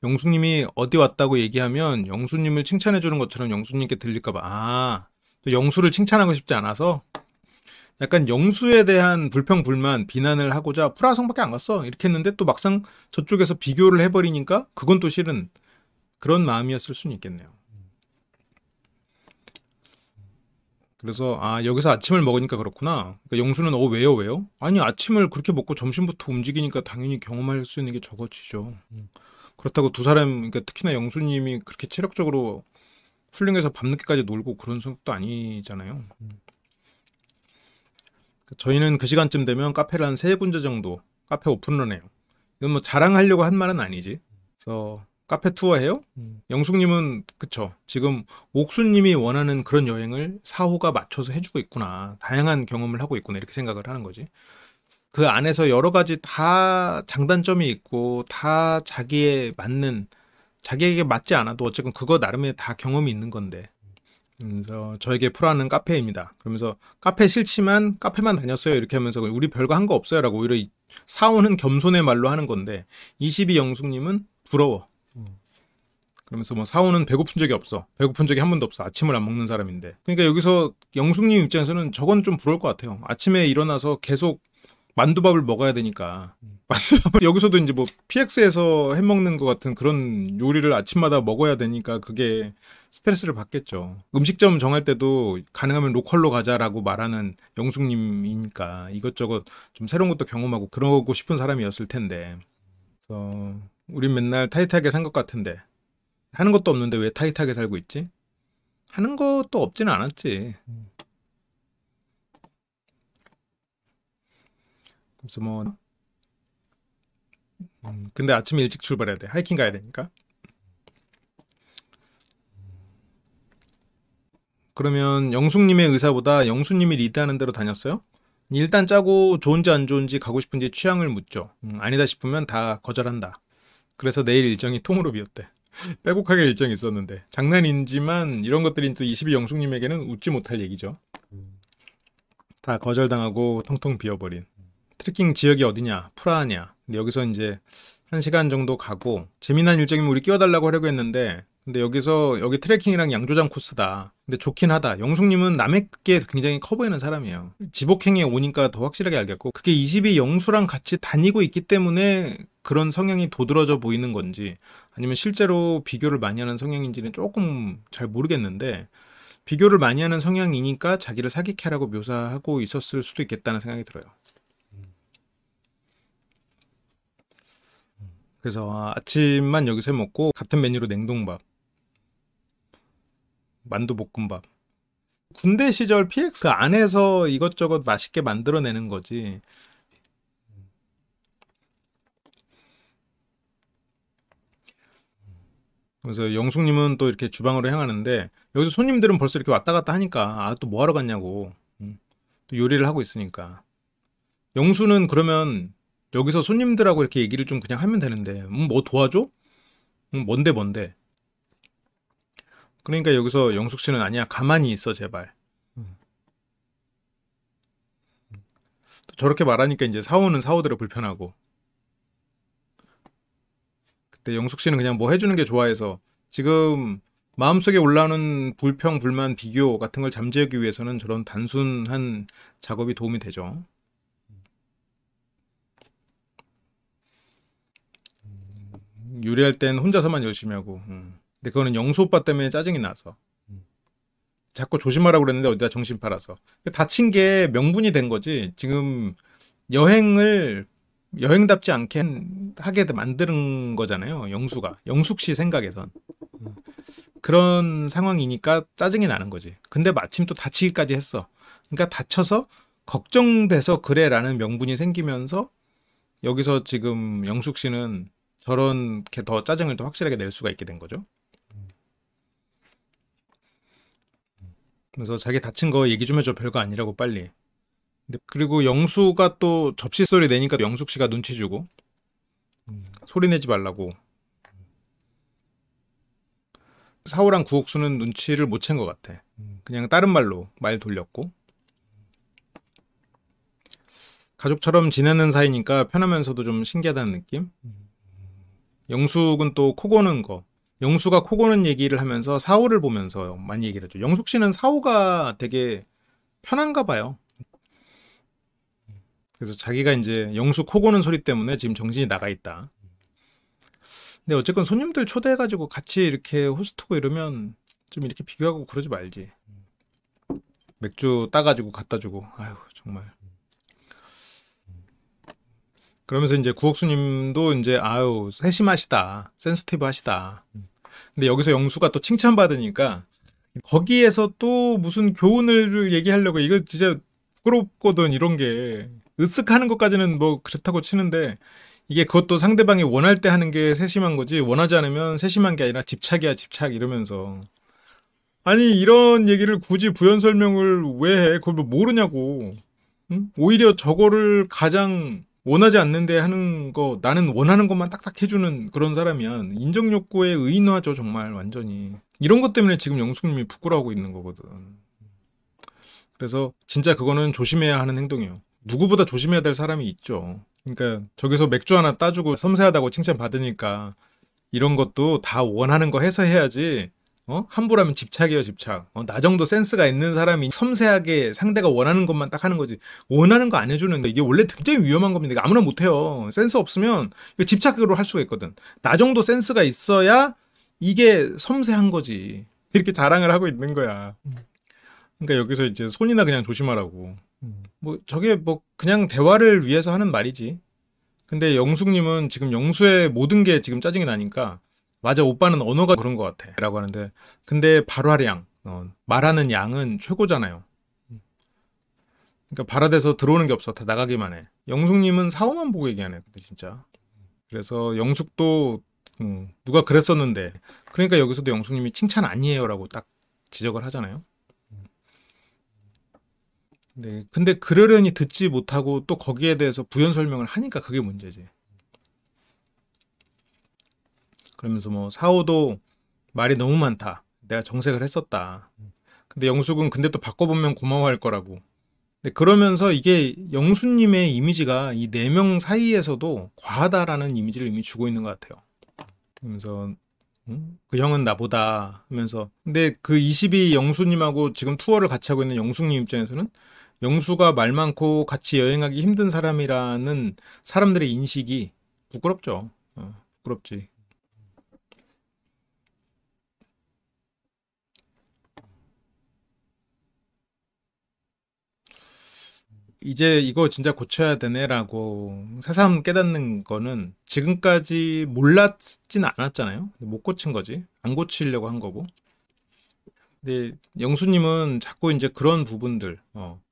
영수님이 어디 왔다고 얘기하면 영수님을 칭찬해주는 것처럼 영수님께 들릴까봐. 또 영수를 칭찬하고 싶지 않아서 약간 영수에 대한 불평, 불만, 비난을 하고자 프라하성밖에 안 갔어. 이렇게 했는데 또 막상 저쪽에서 비교를 해버리니까 그건 또 실은 그런 마음이었을 수는 있겠네요. 그래서 여기서 아침을 먹으니까 그렇구나. 그러니까 영수는 왜요? 아니 아침을 그렇게 먹고 점심부터 움직이니까 당연히 경험할 수 있는 게 적어지죠. 그렇다고 두 사람, 그러니까 특히나 영수님이 그렇게 체력적으로 훌륭해서 밤늦게까지 놀고 그런 성격도 아니잖아요. 저희는 그 시간쯤 되면 카페를 한 3군데 정도 카페 오픈런 해요. 이건 뭐 자랑하려고 한 말은 아니지. 그래서 카페 투어 해요? 영숙님은 그쵸. 지금 옥수님이 원하는 그런 여행을 4호가 맞춰서 해주고 있구나. 다양한 경험을 하고 있구나. 이렇게 생각을 하는 거지. 그 안에서 여러 가지 다 장단점이 있고 다 자기에 맞는 자기에게 맞지 않아도 어쨌든 그거 나름의 다 경험이 있는 건데. 그래서 저에게 풀어하는 카페입니다. 그러면서 카페 싫지만 카페만 다녔어요. 이렇게 하면서 우리 별거 한 거 없어요. 라고 오히려 사오는 겸손의 말로 하는 건데 22 영숙님은 부러워. 그러면서 뭐 사오는 배고픈 적이 없어. 배고픈 적이 한 번도 없어. 아침을 안 먹는 사람인데. 그러니까 여기서 영숙님 입장에서는 저건 좀 부러울 것 같아요. 아침에 일어나서 계속 만두밥을 먹어야 되니까. 만두밥을 여기서도 이제 뭐 PX에서 해 먹는 것 같은 그런 요리를 아침마다 먹어야 되니까 그게 스트레스를 받겠죠. 음식점 정할 때도 가능하면 로컬로 가자라고 말하는 영숙님이니까 이것저것 좀 새로운 것도 경험하고 그러고 싶은 사람이었을 텐데. 그래서 우린 맨날 타이트하게 산 것 같은데 하는 것도 없는데 왜 타이트하게 살고 있지? 하는 것도 없지는 않았지. 그래서 뭐 근데 아침에 일찍 출발해야 돼. 하이킹 가야 되니까. 그러면 영숙님의 의사보다 영수님이 리드하는 대로 다녔어요? 일단 짜고 좋은지 안 좋은지 가고 싶은지 취향을 묻죠. 아니다 싶으면 다 거절한다. 그래서 내일 일정이 통으로 비었대. 빼곡하게 일정이 있었는데 장난이지만 이런 것들이 또 22 영숙님에게는 웃지 못할 얘기죠. 다 거절당하고 텅텅 비어버린. 트레킹 지역이 어디냐? 프라하냐? 근데 여기서 이제 1시간 정도 가고 재미난 일정이면 우리 끼워달라고 하려고 했는데 근데 여기서 여기 트레킹이랑 양조장 코스다. 근데 좋긴 하다. 영숙님은 남의 게 굉장히 커 보이는 사람이에요. 지복행에 오니까 더 확실하게 알겠고 그게 22 영수랑 같이 다니고 있기 때문에 그런 성향이 도드라져 보이는 건지 아니면 실제로 비교를 많이 하는 성향인지는 조금 잘 모르겠는데 비교를 많이 하는 성향이니까 자기를 사기캐 하라고 묘사하고 있었을 수도 있겠다는 생각이 들어요. 그래서 아침만 여기서 해 먹고 같은 메뉴로 냉동밥, 만두볶음밥. 군대 시절 PX 안에서 이것저것 맛있게 만들어내는 거지. 그래서 영숙님은 또 이렇게 주방으로 향하는데 여기서 손님들은 벌써 이렇게 왔다 갔다 하니까 아, 또 뭐 하러 갔냐고. 또 요리를 하고 있으니까. 영수는 그러면 여기서 손님들하고 이렇게 얘기를 좀 그냥 하면 되는데 뭐 도와줘? 뭔데? 그러니까 여기서 영숙 씨는 아니야 가만히 있어 제발. 또 저렇게 말하니까 이제 사오는 사오대로 불편하고 그때 영숙 씨는 그냥 뭐 해주는 게 좋아해서 지금 마음속에 올라오는 불평, 불만, 비교 같은 걸 잠재우기 위해서는 저런 단순한 작업이 도움이 되죠. 요리할 땐 혼자서만 열심히 하고. 근데 그거는 영수 오빠 때문에 짜증이 나서. 자꾸 조심하라고 그랬는데 어디다 정신 팔아서. 다친 게 명분이 된 거지. 지금 여행을 여행답지 않게 하게 만드는 거잖아요. 영수가. 영숙 씨 생각에선. 그런 상황이니까 짜증이 나는 거지. 근데 마침 또 다치기까지 했어. 그러니까 다쳐서 걱정돼서 그래라는 명분이 생기면서 여기서 지금 영숙 씨는 저런 게 더 짜증을 더 확실하게 낼 수가 있게 된 거죠. 그래서 자기 다친 거 얘기 좀 해줘. 별거 아니라고 빨리. 근데 그리고 영수가 또 접시 소리 내니까 영숙 씨가 눈치 주고 소리 내지 말라고. 사오랑 구옥수는 눈치를 못 챈 것 같아. 그냥 다른 말로 말 돌렸고. 가족처럼 지내는 사이니까 편하면서도 좀 신기하다는 느낌? 영숙은 또 코 고는 거. 영수가 코 고는 얘기를 하면서 사오를 보면서 많이 얘기를 하죠. 영숙 씨는 사오가 되게 편한가 봐요. 그래서 자기가 이제 영수 코 고는 소리 때문에 지금 정신이 나가 있다. 근데 어쨌건 손님들 초대해가지고 같이 이렇게 호스트고 이러면 좀 이렇게 비교하고 그러지 말지. 맥주 따가지고 갖다 주고. 아유 정말. 그러면서 이제 구옥수님도 이제 아유 세심하시다, 센스티브하시다. 근데 여기서 영수가 또 칭찬받으니까 거기에서 또 무슨 교훈을 얘기하려고 이거 진짜 부끄럽거든 이런 게 으쓱하는 것까지는 뭐 그렇다고 치는데 이게 그것도 상대방이 원할 때 하는 게 세심한 거지 원하지 않으면 세심한 게 아니라 집착이야 집착 이러면서 아니 이런 얘기를 굳이 부연 설명을 왜 해? 그걸 뭐 모르냐고. 응? 오히려 저거를 가장 원하지 않는데 하는 거 나는 원하는 것만 딱딱 해주는 그런 사람이야. 인정 욕구에 의인화죠 정말 완전히. 이런 것 때문에 지금 영숙님이 부끄러워하고 있는 거거든. 그래서 진짜 그거는 조심해야 하는 행동이에요. 누구보다 조심해야 될 사람이 있죠. 그러니까 저기서 맥주 하나 따주고 섬세하다고 칭찬받으니까 이런 것도 다 원하는 거 해서 해야지. 함부로 하면 집착이에요, 집착. 나 정도 센스가 있는 사람이 섬세하게 상대가 원하는 것만 딱 하는 거지. 원하는 거 안 해주는 거 이게 원래 굉장히 위험한 겁니다. 이거 아무나 못해요. 센스 없으면 이거 집착으로 할 수가 있거든. 나 정도 센스가 있어야 이게 섬세한 거지. 이렇게 자랑을 하고 있는 거야. 그러니까 여기서 이제 손이나 그냥 조심하라고. 뭐 저게 뭐 그냥 대화를 위해서 하는 말이지. 근데 영숙님은 지금 영수의 모든 게 지금 짜증이 나니까 맞아 오빠는 언어가 그런 것 같아 라고 하는데 근데 발화량 말하는 양은 최고잖아요. 그러니까 발화돼서 들어오는 게 없어 다 나가기만 해. 영숙님은 사오만 보고 얘기하네 근데 진짜. 그래서 영숙도 누가 그랬었는데 그러니까 여기서도 영숙님이 칭찬 아니에요 라고 딱 지적을 하잖아요. 네, 근데 그러려니 듣지 못하고 또 거기에 대해서 부연 설명을 하니까 그게 문제지. 그러면서 뭐 사오도 말이 너무 많다. 내가 정색을 했었다. 근데 영숙은 근데 또 바꿔보면 고마워할 거라고. 근데 그러면서 이게 영수님의 이미지가 이 네 명 사이에서도 과하다라는 이미지를 이미 주고 있는 것 같아요. 그러면서 그 형은 나보다 하면서 근데 그 22 영수님하고 지금 투어를 같이 하고 있는 영숙님 입장에서는 영수가 말 많고 같이 여행하기 힘든 사람이라는 사람들의 인식이 부끄럽죠. 부끄럽지. 이제 이거 진짜 고쳐야 되네라고 새삼 깨닫는 거는 지금까지 몰랐진 않았잖아요. 못 고친 거지. 안 고치려고 한 거고. 근데 영수님은 자꾸 이제 그런 부분들,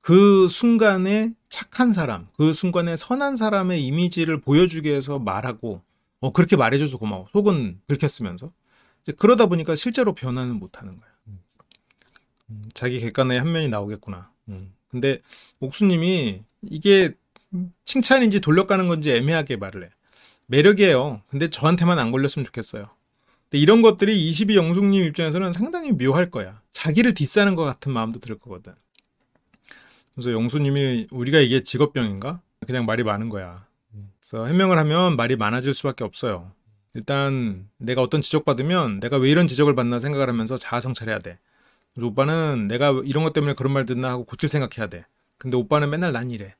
그 순간에 착한 사람, 그 순간에 선한 사람의 이미지를 보여주기 위해서 말하고, 그렇게 말해줘서 고마워. 속은 긁혔으면서. 이제 그러다 보니까 실제로 변화는 못 하는 거야. 자기 객관의 한 면이 나오겠구나. 근데 옥수님이 이게 칭찬인지 돌려가는 건지 애매하게 말을 해. 매력이에요. 근데 저한테만 안 걸렸으면 좋겠어요. 근데 이런 것들이 22 영숙님 입장에서는 상당히 묘할 거야. 자기를 디스하는 것 같은 마음도 들 거거든. 그래서 영수님이 우리가 이게 직업병인가? 그냥 말이 많은 거야. 그래서 해명을 하면 말이 많아질 수밖에 없어요. 일단 내가 어떤 지적받으면 내가 왜 이런 지적을 받나 생각을 하면서 자아성찰해야 돼. 그래서 오빠는 내가 이런 것 때문에 그런 말 듣나 하고 고칠 생각해야 돼. 근데 오빠는 맨날 난 이래.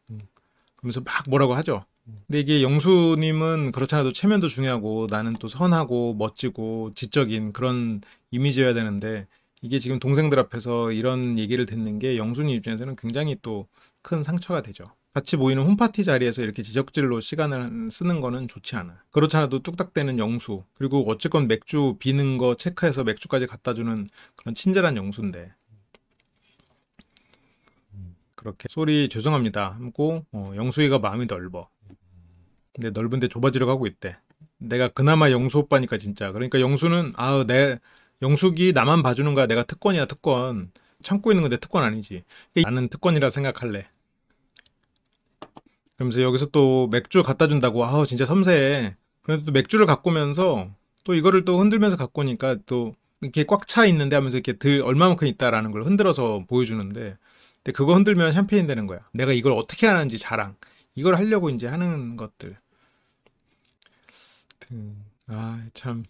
그러면서 막 뭐라고 하죠. 근데 이게 영수님은 그렇잖아도 체면도 중요하고 나는 또 선하고 멋지고 지적인 그런 이미지여야 되는데 이게 지금 동생들 앞에서 이런 얘기를 듣는 게 영수님 입장에서는 굉장히 또 큰 상처가 되죠. 같이 모이는 홈파티 자리에서 이렇게 지적질로 시간을 쓰는 거는 좋지 않아. 그렇잖아도 뚝딱대는 영수 그리고 어쨌건 맥주 비는 거 체크해서 맥주까지 갖다 주는 그런 친절한 영수인데 그렇게 소리 죄송합니다 하고 영수이가 마음이 넓어. 근데 넓은데 좁아지려고 하고 있대. 내가 그나마 영수 오빠니까 진짜. 그러니까 영수는 내 영숙이 나만 봐주는 거야. 내가 특권이야 특권. 참고 있는 건데 특권 아니지. 나는 특권이라 생각할래. 그러면서 여기서 또 맥주 갖다 준다고 진짜 섬세해. 그래도 또 맥주를 갖고 오면서 또 이거를 또 흔들면서 갖고 오니까 또 이렇게 꽉 차 있는데 하면서 이렇게 얼마만큼 있다라는 걸 흔들어서 보여주는데 근데 그거 흔들면 샴페인 되는 거야. 내가 이걸 어떻게 하는지 자랑. 이걸 하려고 이제 하는 것들. 참.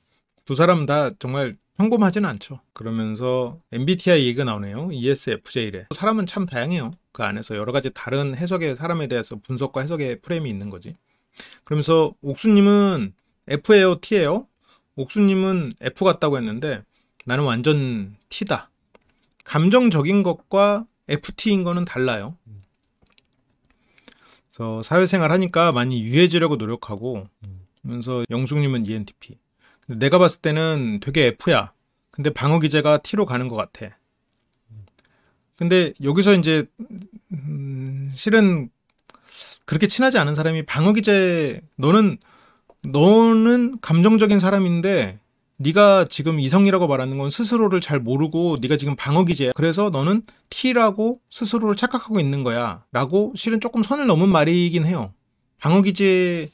두 사람 다 정말 평범하진 않죠. 그러면서 MBTI 얘기가 나오네요. ESFJ래. 사람은 참 다양해요. 그 안에서 여러 가지 다른 해석의 사람에 대해서 분석과 해석의 프레임이 있는 거지. 그러면서 옥수님은 F예요, T예요? 옥수님은 F 같다고 했는데 나는 완전 T다. 감정적인 것과 FT인 거는 달라요. 그래서 사회생활 하니까 많이 유해지려고 노력하고 그러면서 영숙님은 ENTP. 근데 내가 봤을 때는 되게 F야. 근데 방어 기제가 T로 가는 것 같아. 근데 여기서 이제 실은 그렇게 친하지 않은 사람이 방어기제 너는 감정적인 사람인데 네가 지금 이성이라고 말하는 건 스스로를 잘 모르고 네가 지금 방어기제야. 그래서 너는 T라고 스스로를 착각하고 있는 거야. 라고 실은 조금 선을 넘은 말이긴 해요. 방어기제는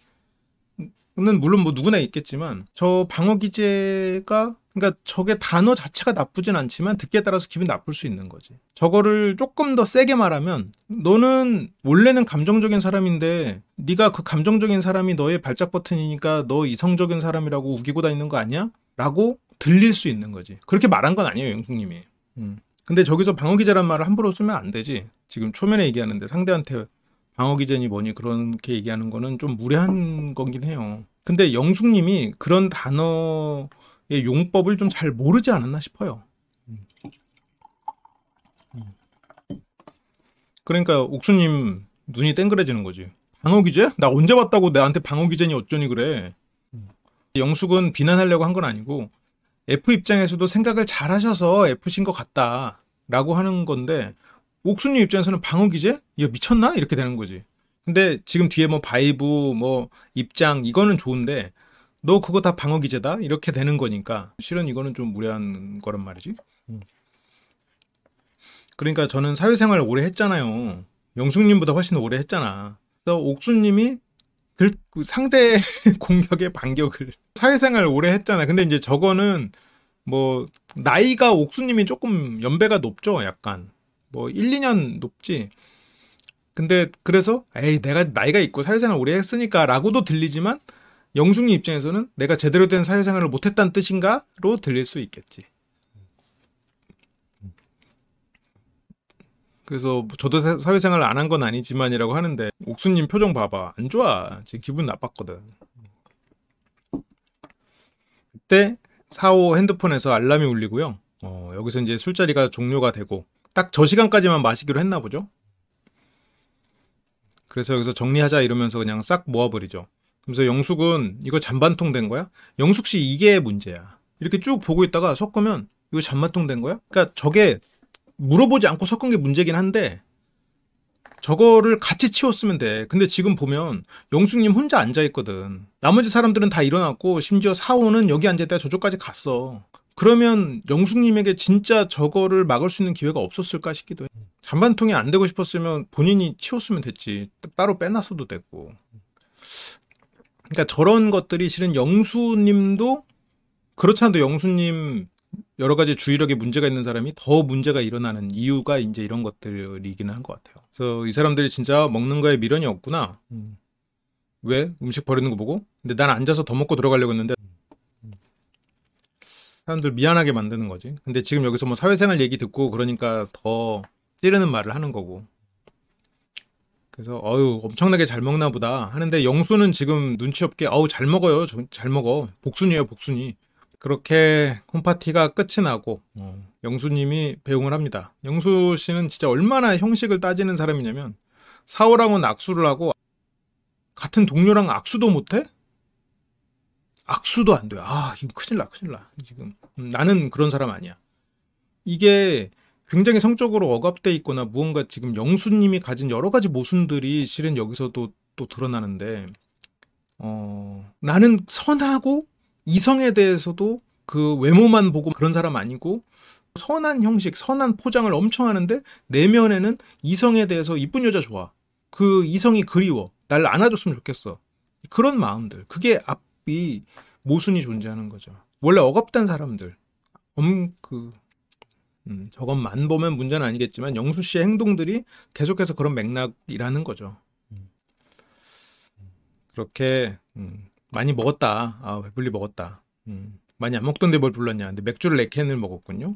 물론 뭐 누구나 있겠지만 저 방어기제가 그러니까 저게 단어 자체가 나쁘진 않지만 듣기에 따라서 기분 나쁠 수 있는 거지. 저거를 조금 더 세게 말하면 너는 원래는 감정적인 사람인데 네가 그 감정적인 사람이 너의 발작 버튼이니까 너 이성적인 사람이라고 우기고 다니는 거 아니야? 라고 들릴 수 있는 거지. 그렇게 말한 건 아니에요, 영숙님이. 근데 저기서 방어기제란 말을 함부로 쓰면 안 되지. 지금 초면에 얘기하는데 상대한테 방어기제니 뭐니 그렇게 얘기하는 거는 좀 무례한 거긴 해요. 근데 영숙님이 그런 단어의 용법을 좀 잘 모르지 않았나 싶어요. 그러니까 옥수님 눈이 땡그레지는 거지. 방어기제? 나 언제 봤다고 나한테 방어기제니 어쩌니 그래. 영숙은 비난하려고 한 건 아니고 F 입장에서도 생각을 잘 하셔서 F신 것 같다 라고 하는 건데 옥수님 입장에서는 방어기제? 이거 미쳤나? 이렇게 되는 거지. 근데 지금 뒤에 뭐 바이브 뭐 입장 이거는 좋은데 너 그거 다 방어기제다? 이렇게 되는 거니까 실은 이거는 좀 무례한 거란 말이지. 그러니까 저는 사회생활을 오래 했잖아요. 영숙님보다 훨씬 오래 했잖아. 그래서 옥수님이 그 상대 공격에 반격을 사회생활 오래 했잖아. 근데 이제 저거는 뭐 나이가 옥수님이 조금 연배가 높죠. 약간 뭐 1, 2년 높지. 근데 그래서 에이 내가 나이가 있고 사회생활 오래 했으니까 라고도 들리지만 영숙님 입장에서는 내가 제대로 된 사회생활을 못했다는 뜻인가로 들릴 수 있겠지. 그래서 저도 사회생활 안 한 건 아니지만이라고 하는데 옥수님 표정 봐봐. 안 좋아. 지금 기분 나빴거든. 그때 4호 핸드폰에서 알람이 울리고요. 여기서 이제 술자리가 종료가 되고 딱 저 시간까지만 마시기로 했나 보죠. 그래서 여기서 정리하자 이러면서 그냥 싹 모아버리죠. 그래서 영숙은 이거 잔반통 된 거야? 영숙 씨 이게 문제야. 이렇게 쭉 보고 있다가 섞으면 이거 잔반통 된 거야? 그러니까 저게 물어보지 않고 섞은 게 문제긴 한데 저거를 같이 치웠으면 돼. 근데 지금 보면 영숙님 혼자 앉아있거든. 나머지 사람들은 다 일어났고 심지어 사호는 여기 앉아있다가 저쪽까지 갔어. 그러면 영숙님에게 진짜 저거를 막을 수 있는 기회가 없었을까 싶기도 해. 잔반통이 안 되고 싶었으면 본인이 치웠으면 됐지. 따로 빼놨어도 되고. 그러니까 저런 것들이 실은 영수님도 그렇지 않아도 영수님 여러 가지 주의력에 문제가 있는 사람이 더 문제가 일어나는 이유가 이제 이런 것들이기는 한 것 같아요. 그래서 이 사람들이 진짜 먹는 거에 미련이 없구나. 왜? 음식 버리는 거 보고? 근데 난 앉아서 더 먹고 들어가려고 했는데 사람들 미안하게 만드는 거지. 근데 지금 여기서 뭐 사회생활 얘기 듣고 그러니까 더 찌르는 말을 하는 거고. 그래서 어유 엄청나게 잘 먹나 보다 하는데 영수는 지금 눈치 없게 어우 잘 먹어요. 잘 먹어. 복순이에요, 복순이. 그렇게 홈파티가 끝이 나고 영수님이 배웅을 합니다. 영수 씨는 진짜 얼마나 형식을 따지는 사람이냐면 사오랑은 악수를 하고 같은 동료랑 악수도 못해? 악수도 안 돼. 아 이거 큰일 나 큰일 나 지금. 나는 그런 사람 아니야. 이게 굉장히 성적으로 억압돼 있거나 무언가 지금 영수님이 가진 여러 가지 모순들이 실은 여기서도 또 드러나는데 나는 선하고 이성에 대해서도 그 외모만 보고 그런 사람 아니고 선한 형식, 선한 포장을 엄청 하는데 내면에는 이성에 대해서 이쁜 여자 좋아. 그 이성이 그리워. 날 안아줬으면 좋겠어. 그런 마음들. 그게 앞이 모순이 존재하는 거죠. 원래 억압된 사람들. 저것만 보면 문제는 아니겠지만 영수 씨의 행동들이 계속해서 그런 맥락이라는 거죠. 그렇게 많이 먹었다. 아, 배불리 먹었다. 많이 안 먹던데 뭘 불렀냐. 근데 맥주를 4캔을 먹었군요.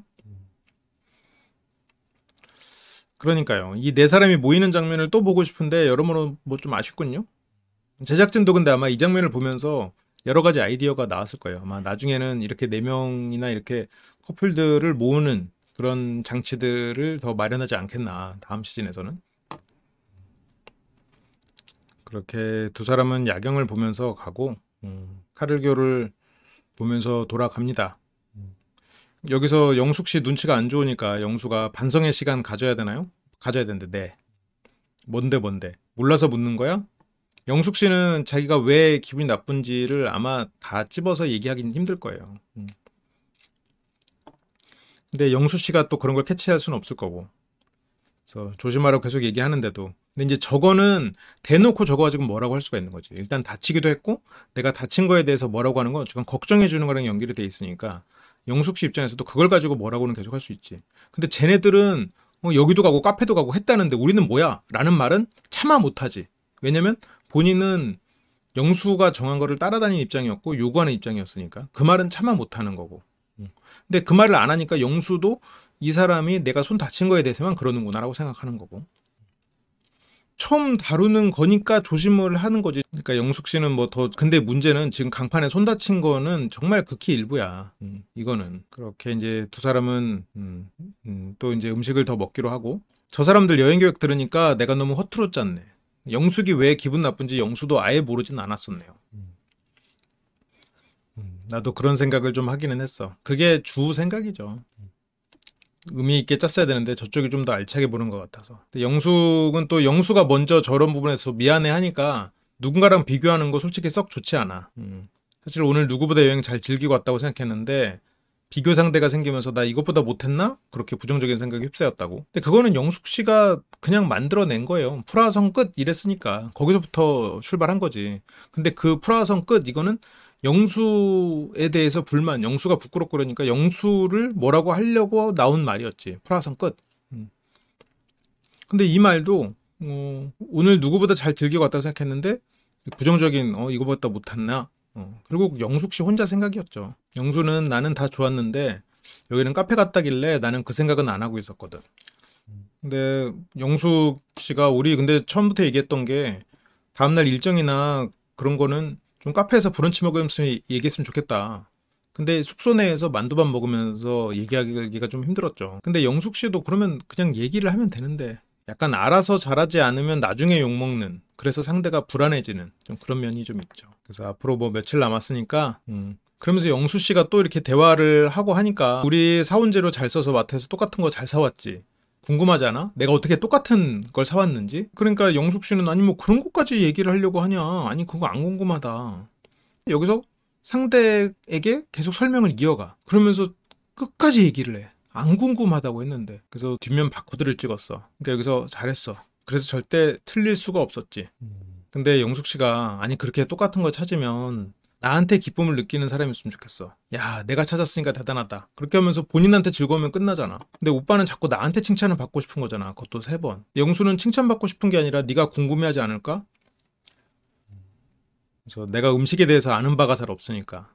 그러니까요. 이 네 사람이 모이는 장면을 또 보고 싶은데 여러모로 뭐 좀 아쉽군요. 제작진도 근데 아마 이 장면을 보면서 여러 가지 아이디어가 나왔을 거예요. 아마 나중에는 이렇게 4명이나 이렇게 커플들을 모으는 그런 장치들을 더 마련하지 않겠나. 다음 시즌에서는. 그렇게 두 사람은 야경을 보면서 가고 카를교를 보면서 돌아갑니다. 여기서 영숙 씨 눈치가 안 좋으니까 영수가 반성의 시간 가져야 되나요? 가져야 되는데 네. 뭔데? 몰라서 묻는 거야? 영숙 씨는 자기가 왜 기분이 나쁜지를 아마 다 찝어서 얘기하기는 힘들 거예요. 근데 영수 씨가 또 그런 걸 캐치할 수는 없을 거고. 그래서 조심하라고 계속 얘기하는데도. 근데 이제 저거는 대놓고 저거 가지고 뭐라고 할 수가 있는 거지. 일단 다치기도 했고 내가 다친 거에 대해서 뭐라고 하는 건 지금 걱정해 주는 거랑 연결이 돼 있으니까 영숙 씨 입장에서도 그걸 가지고 뭐라고는 계속 할 수 있지. 근데 쟤네들은 여기도 가고 카페도 가고 했다는데 우리는 뭐야? 라는 말은 차마 못하지. 왜냐면 본인은 영수가 정한 거를 따라다니는 입장이었고 요구하는 입장이었으니까 그 말은 차마 못하는 거고. 근데 그 말을 안 하니까 영수도 이 사람이 내가 손 다친 거에 대해서만 그러는구나라고 생각하는 거고. 처음 다루는 거니까 조심을 하는 거지. 그러니까 영숙 씨는 뭐 더, 근데 문제는 지금 강판에 손 다친 거는 정말 극히 일부야. 이거는. 그렇게 이제 두 사람은, 또 이제 음식을 더 먹기로 하고. 저 사람들 여행 계획 들으니까 내가 너무 허투루 짰네. 영숙이 왜 기분 나쁜지 영수도 아예 모르진 않았었네요. 나도 그런 생각을 좀 하기는 했어. 그게 주 생각이죠. 의미 있게 짰어야 되는데 저쪽이 좀 더 알차게 보는 것 같아서. 근데 영숙은 또 영수가 먼저 저런 부분에서 미안해 하니까 누군가랑 비교하는 거 솔직히 썩 좋지 않아. 사실 오늘 누구보다 여행 잘 즐기고 왔다고 생각했는데 비교 상대가 생기면서 나 이것보다 못했나? 그렇게 부정적인 생각이 휩싸였다고. 근데 그거는 영숙 씨가 그냥 만들어낸 거예요. 프라하성 끝 이랬으니까 거기서부터 출발한 거지. 근데 그 프라하성 끝 이거는 영수에 대해서 불만, 영수가 부끄럽고 그러니까 영수를 뭐라고 하려고 나온 말이었지. 프라하성 끝. 근데 이 말도 오늘 누구보다 잘 즐기고 왔다고 생각했는데 부정적인 이거보다 못했나? 결국 영숙 씨 혼자 생각이었죠. 영수는 나는 다 좋았는데 여기는 카페 갔다길래 나는 그 생각은 안 하고 있었거든. 근데 영숙 씨가 우리 근데 처음부터 얘기했던 게 다음날 일정이나 그런 거는 좀 카페에서 브런치 먹으면서 얘기했으면 좋겠다. 근데 숙소 내에서 만두밥 먹으면서 얘기하기가 좀 힘들었죠. 근데 영숙 씨도 그러면 그냥 얘기를 하면 되는데 약간 알아서 잘하지 않으면 나중에 욕먹는, 그래서 상대가 불안해지는 좀 그런 면이 좀 있죠. 그래서 앞으로 뭐 며칠 남았으니까 그러면서 영수 씨가 또 이렇게 대화를 하고 하니까 우리 사온 재료 잘 써서 마트에서 똑같은 거 잘 사왔지. 궁금하잖아? 내가 어떻게 똑같은 걸 사왔는지? 그러니까 영숙 씨는 아니 뭐 그런 것까지 얘기를 하려고 하냐? 아니 그거 안 궁금하다. 여기서 상대에게 계속 설명을 이어가. 그러면서 끝까지 얘기를 해. 안 궁금하다고 했는데. 그래서 뒷면 바코드를 찍었어. 그러니까 여기서 잘했어. 그래서 절대 틀릴 수가 없었지. 근데 영숙 씨가 아니 그렇게 똑같은 거 찾으면 나한테 기쁨을 느끼는 사람이었으면 좋겠어. 야, 내가 찾았으니까 대단하다. 그렇게 하면서 본인한테 즐거우면 끝나잖아. 근데 오빠는 자꾸 나한테 칭찬을 받고 싶은 거잖아. 그것도 3번. 영수는 칭찬받고 싶은 게 아니라 네가 궁금해하지 않을까? 그래서 내가 음식에 대해서 아는 바가 잘 없으니까.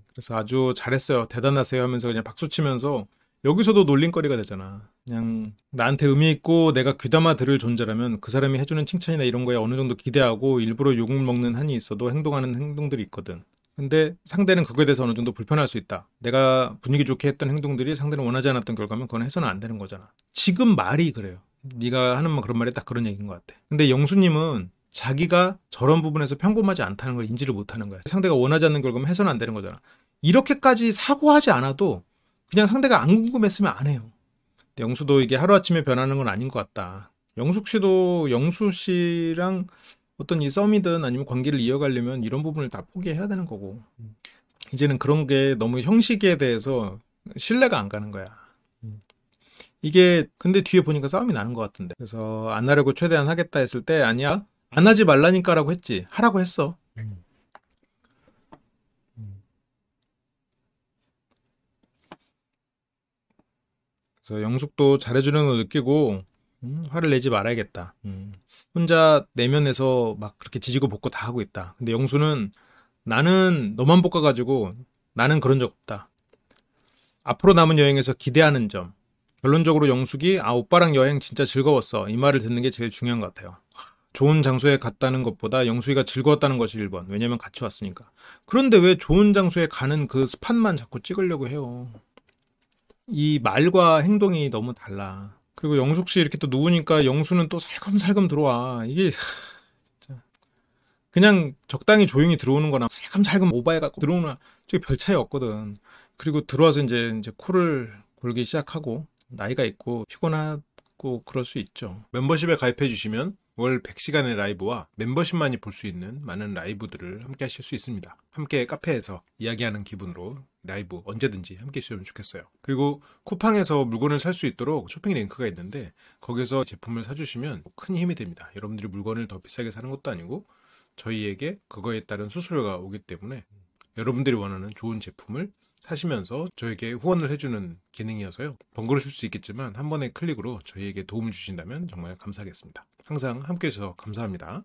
그래서 아주 잘했어요. 대단하세요 하면서 그냥 박수 치면서 여기서도 놀림거리가 되잖아. 그냥 나한테 의미 있고 내가 귀담아 들을 존재라면 그 사람이 해주는 칭찬이나 이런 거에 어느 정도 기대하고 일부러 욕을 먹는 한이 있어도 행동하는 행동들이 있거든. 근데 상대는 그거에 대해서 어느 정도 불편할 수 있다. 내가 분위기 좋게 했던 행동들이 상대는 원하지 않았던 결과면 그건 해서는 안 되는 거잖아. 지금 말이 그래요. 네가 하는 말 그런 말이 딱 그런 얘기인 것 같아. 근데 영수님은 자기가 저런 부분에서 평범하지 않다는 걸 인지를 못하는 거야. 상대가 원하지 않는 결과면 해서는 안 되는 거잖아. 이렇게까지 사고하지 않아도 그냥 상대가 안 궁금했으면 안 해요. 근데 영수도 이게 하루아침에 변하는 건 아닌 것 같다. 영숙 씨도 영수 씨랑 어떤 이 썸이든 아니면 관계를 이어가려면 이런 부분을 다 포기해야 되는 거고. 이제는 그런 게 너무 형식에 대해서 신뢰가 안 가는 거야. 이게 근데 뒤에 보니까 싸움이 나는 것 같은데. 그래서 안 하려고 최대한 하겠다 했을 때 아니야. 안 하지 말라니까라고 했지. 하라고 했어. 그래서 영숙도 잘해주는 걸 느끼고 화를 내지 말아야겠다. 혼자 내면에서 막 그렇게 지지고 볶고 다 하고 있다. 근데 영수는 나는 너만 볶아가지고 나는 그런 적 없다. 앞으로 남은 여행에서 기대하는 점. 결론적으로 영숙이 오빠랑 여행 진짜 즐거웠어. 이 말을 듣는 게 제일 중요한 것 같아요. 좋은 장소에 갔다는 것보다 영숙이가 즐거웠다는 것이 1번. 왜냐면 같이 왔으니까. 그런데 왜 좋은 장소에 가는 그 스팟만 자꾸 찍으려고 해요. 이 말과 행동이 너무 달라. 그리고 영숙 씨 이렇게 또 누우니까 영수는 또 살금살금 들어와. 이게 진짜 그냥 적당히 조용히 들어오는 거나 살금살금 오버해갖고 들어오는 저게 별 차이 없거든. 그리고 들어와서 이제 코를 골기 시작하고 나이가 있고 피곤하고 그럴 수 있죠. 멤버십에 가입해 주시면 월 100시간의 라이브와 멤버십만이 볼 수 있는 많은 라이브들을 함께 하실 수 있습니다. 함께 카페에서 이야기하는 기분으로 라이브 언제든지 함께 해주시면 좋겠어요. 그리고 쿠팡에서 물건을 살 수 있도록 쇼핑 링크가 있는데 거기서 제품을 사주시면 큰 힘이 됩니다. 여러분들이 물건을 더 비싸게 사는 것도 아니고 저희에게 그거에 따른 수수료가 오기 때문에 여러분들이 원하는 좋은 제품을 사시면서 저에게 후원을 해주는 기능이어서요. 번거로우실 수 있겠지만 한 번의 클릭으로 저희에게 도움을 주신다면 정말 감사하겠습니다. 항상 함께 해주셔서 감사합니다.